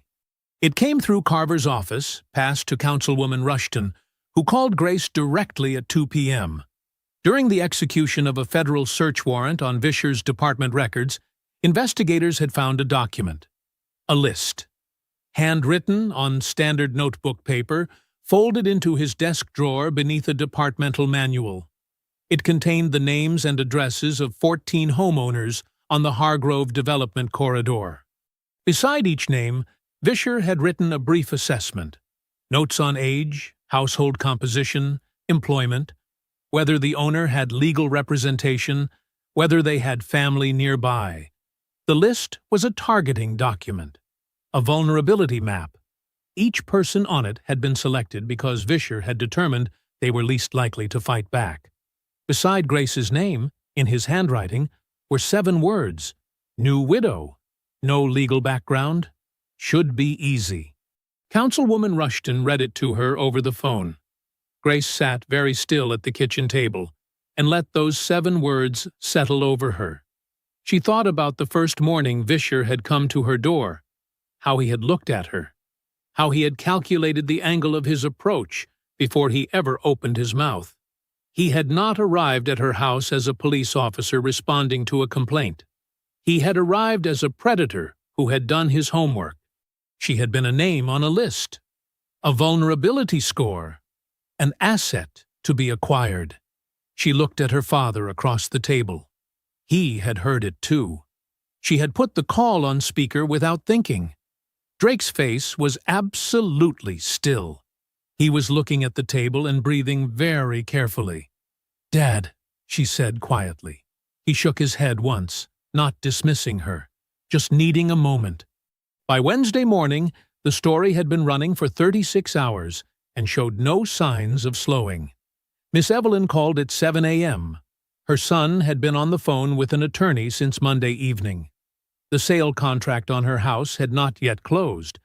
It came through Carver's office, passed to Councilwoman Rushton, who called Grace directly at 2 p.m. During the execution of a federal search warrant on Vischer's department records, investigators had found a document. A list. Handwritten on standard notebook paper, folded into his desk drawer beneath a departmental manual. It contained the names and addresses of 14 homeowners on the Hargrove Development Corridor. Beside each name, Vischer had written a brief assessment. Notes on age, household composition, employment, whether the owner had legal representation, whether they had family nearby. The list was a targeting document, a vulnerability map. Each person on it had been selected because Vischer had determined they were least likely to fight back. Beside Grace's name, in his handwriting, were 7 words, New widow. No legal background. Should be easy. Councilwoman Rushton read it to her over the phone. Grace sat very still at the kitchen table and let those 7 words settle over her. She thought about the first morning Vischer had come to her door, how he had looked at her, how he had calculated the angle of his approach before he ever opened his mouth. He had not arrived at her house as a police officer responding to a complaint. He had arrived as a predator who had done his homework. She had been a name on a list, a vulnerability score, an asset to be acquired. She looked at her father across the table. He had heard it too. She had put the call on speaker without thinking. Drake's face was absolutely still. He was looking at the table and breathing very carefully. "Dad," she said quietly. He shook his head once, not dismissing her, just needing a moment. By Wednesday morning, the story had been running for 36 hours and showed no signs of slowing. Miss Evelyn called at 7 a.m. Her son had been on the phone with an attorney since Monday evening. The sale contract on her house had not yet closed,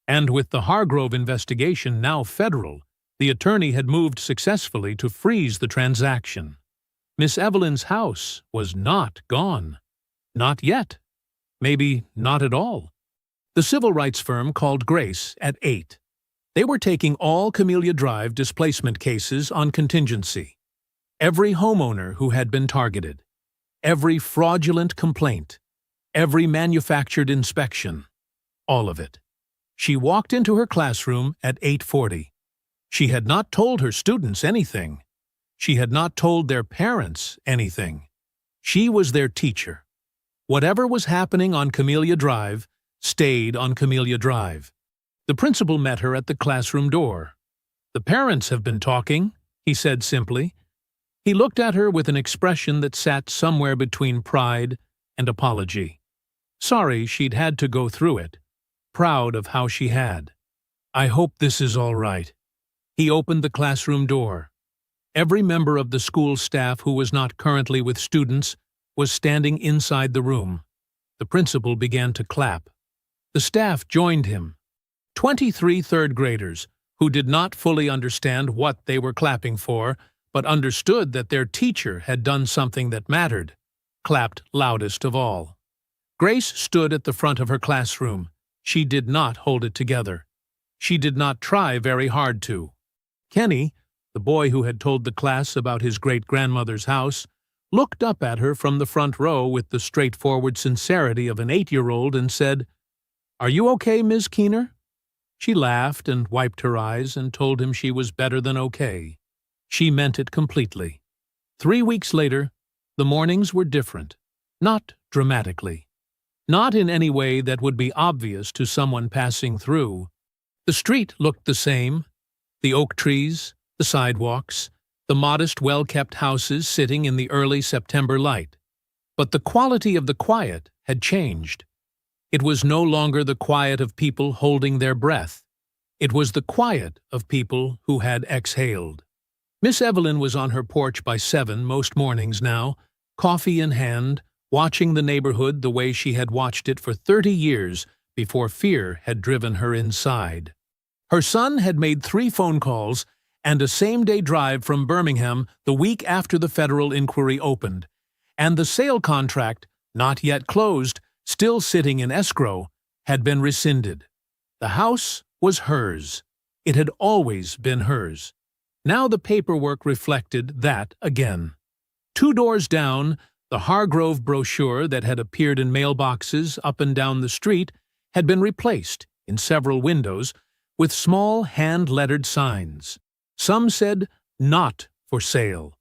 and with the Hargrove investigation now federal, the attorney had moved successfully to freeze the transaction. Miss Evelyn's house was not gone. Not yet. Maybe not at all. The civil rights firm called Grace at 8. They were taking all Camellia Drive displacement cases on contingency. Every homeowner who had been targeted. Every fraudulent complaint. Every manufactured inspection. All of it. She walked into her classroom at 8:40. She had not told her students anything. She had not told their parents anything. She was their teacher. Whatever was happening on Camellia Drive stayed on Camellia Drive. The principal met her at the classroom door. "The parents have been talking," he said simply. He looked at her with an expression that sat somewhere between pride and apology. Sorry she'd had to go through it. Proud of how she had. "I hope this is all right." He opened the classroom door. Every member of the school staff who was not currently with students was standing inside the room. The principal began to clap. The staff joined him. 23 third graders, who did not fully understand what they were clapping for, but understood that their teacher had done something that mattered, clapped loudest of all. Grace stood at the front of her classroom. She did not hold it together. She did not try very hard to. Kenny, the boy who had told the class about his great-grandmother's house, looked up at her from the front row with the straightforward sincerity of an 8-year-old and said, "Are you okay, Ms. Keener?" She laughed and wiped her eyes and told him she was better than okay. She meant it completely. 3 weeks later, the mornings were different. Not dramatically. Not in any way that would be obvious to someone passing through. The street looked the same. The oak trees, the sidewalks, the modest, well-kept houses sitting in the early September light. But the quality of the quiet had changed. It was no longer the quiet of people holding their breath. It was the quiet of people who had exhaled. Miss Evelyn was on her porch by 7 most mornings now, coffee in hand, watching the neighborhood the way she had watched it for 30 years before fear had driven her inside. Her son had made 3 phone calls and a same-day drive from Birmingham the week after the federal inquiry opened, and the sale contract, not yet closed, still sitting in escrow, had been rescinded. The house was hers. It had always been hers. Now the paperwork reflected that again. 2 doors down, the Hargrove brochure that had appeared in mailboxes up and down the street had been replaced, in several windows, with small hand-lettered signs. Some said, "Not for sale."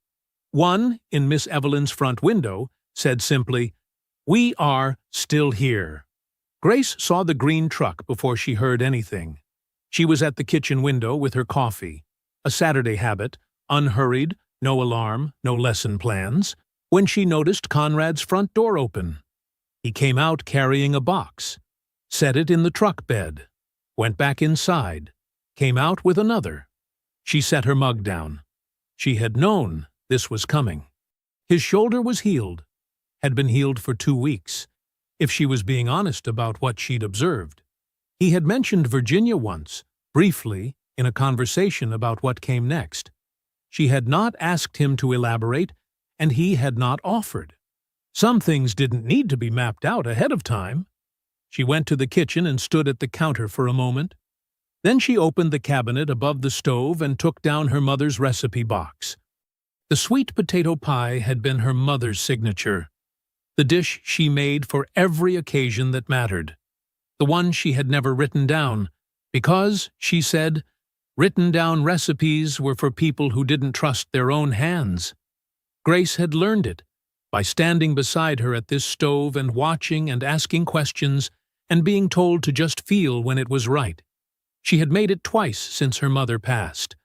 One, in Miss Evelyn's front window, said simply, "We are still here." Grace saw the green truck before she heard anything. She was at the kitchen window with her coffee, a Saturday habit, unhurried, no alarm, no lesson plans, when she noticed Conrad's front door open. He came out carrying a box, set it in the truck bed, went back inside, came out with another. She set her mug down. She had known this was coming. His shoulder was healed, had been healed for 2 weeks. if she was being honest about what she'd observed. He had mentioned Virginia once, briefly, in a conversation about what came next. She had not asked him to elaborate, and he had not offered. Some things didn't need to be mapped out ahead of time. She went to the kitchen and stood at the counter for a moment. Then she opened the cabinet above the stove and took down her mother's recipe box. The sweet potato pie had been her mother's signature, the dish she made for every occasion that mattered, the one she had never written down, because, she said, written-down recipes were for people who didn't trust their own hands. Grace had learned it by standing beside her at this stove and watching and asking questions and being told to just feel when it was right. She had made it twice since her mother passed.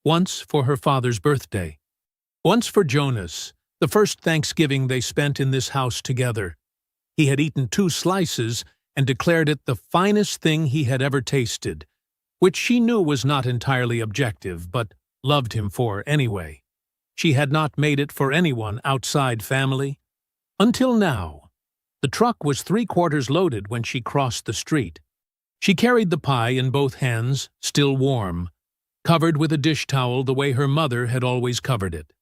Once for her father's birthday. Once for Jonas, the first Thanksgiving they spent in this house together. He had eaten 2 slices and declared it the finest thing he had ever tasted, which she knew was not entirely objective, but loved him for anyway. She had not made it for anyone outside family. Until now. The truck was 3/4 loaded when she crossed the street. She carried the pie in both hands, still warm, covered with a dish towel the way her mother had always covered it.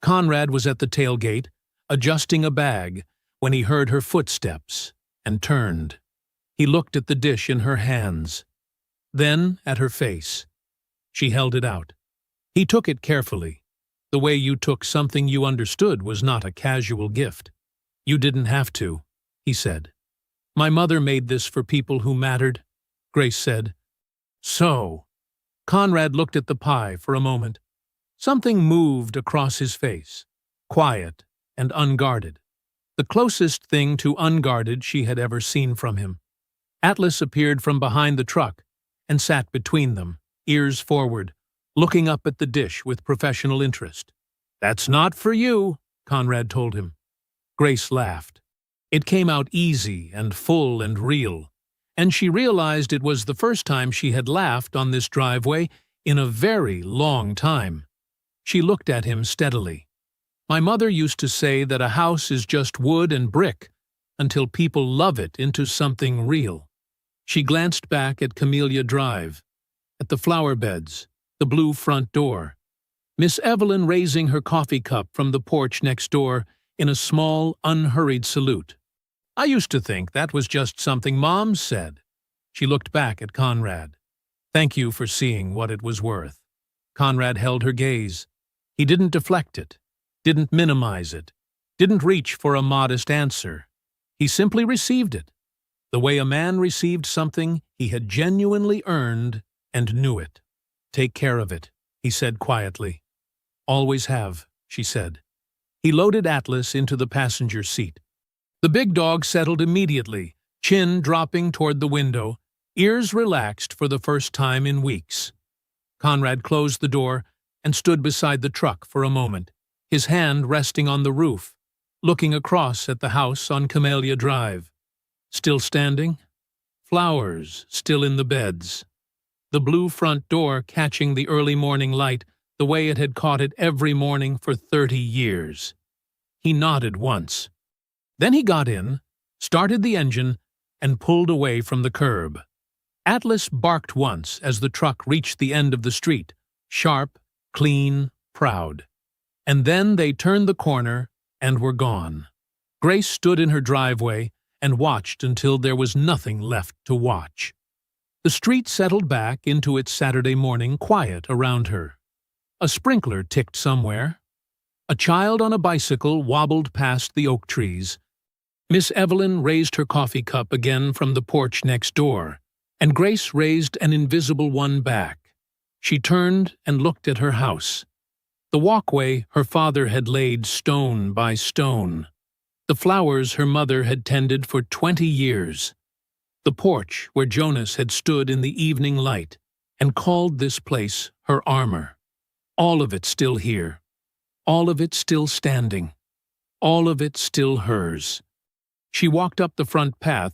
Conrad was at the tailgate, adjusting a bag, when he heard her footsteps, and turned. He looked at the dish in her hands, then at her face. She held it out. He took it carefully. The way you took something you understood was not a casual gift. You didn't have to, he said. My mother made this for people who mattered, Grace said. So. Conrad looked at the pie for a moment. Something moved across his face, quiet and unguarded. The closest thing to unguarded she had ever seen from him. Atlas appeared from behind the truck and sat between them, ears forward, looking up at the dish with professional interest. That's not for you, Conrad told him. Grace laughed. It came out easy and full and real, and she realized it was the first time she had laughed on this driveway in a very long time. She looked at him steadily. My mother used to say that a house is just wood and brick until people love it into something real. She glanced back at Camellia Drive, at the flower beds, the blue front door, Miss Evelyn raising her coffee cup from the porch next door in a small, unhurried salute. I used to think that was just something Mom said. She looked back at Conrad. Thank you for seeing what it was worth. Conrad held her gaze. He didn't deflect it, didn't minimize it, didn't reach for a modest answer. He simply received it, the way a man received something he had genuinely earned and knew it. Take care of it, he said quietly. Always have, she said. He loaded Atlas into the passenger seat. The big dog settled immediately, chin dropping toward the window, ears relaxed for the first time in weeks. Conrad closed the door and stood beside the truck for a moment, his hand resting on the roof, looking across at the house on Camellia Drive. Still standing? Flowers still in the beds. The blue front door catching the early morning light the way it had caught it every morning for 30 years. He nodded once. Then he got in, started the engine, and pulled away from the curb. Atlas barked once as the truck reached the end of the street, sharp, clean, proud. And then they turned the corner and were gone. Grace stood in her driveway and watched until there was nothing left to watch. The street settled back into its Saturday morning quiet around her. A sprinkler ticked somewhere. A child on a bicycle wobbled past the oak trees. Miss Evelyn raised her coffee cup again from the porch next door, and Grace raised an invisible one back. She turned and looked at her house. The walkway her father had laid stone by stone. The flowers her mother had tended for 20 years. The porch where Jonas had stood in the evening light and called this place her armor. All of it still here. All of it still standing. All of it still hers. She walked up the front path,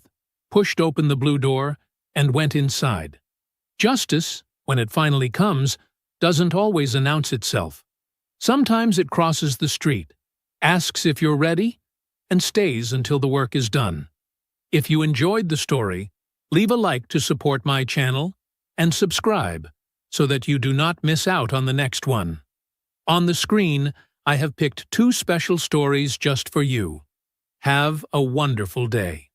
pushed open the blue door, and went inside. Justice, when it finally comes, doesn't always announce itself. Sometimes it crosses the street, asks if you're ready, and stays until the work is done. If you enjoyed the story, leave a like to support my channel and subscribe so that you do not miss out on the next one. On the screen, I have picked 2 special stories just for you. Have a wonderful day.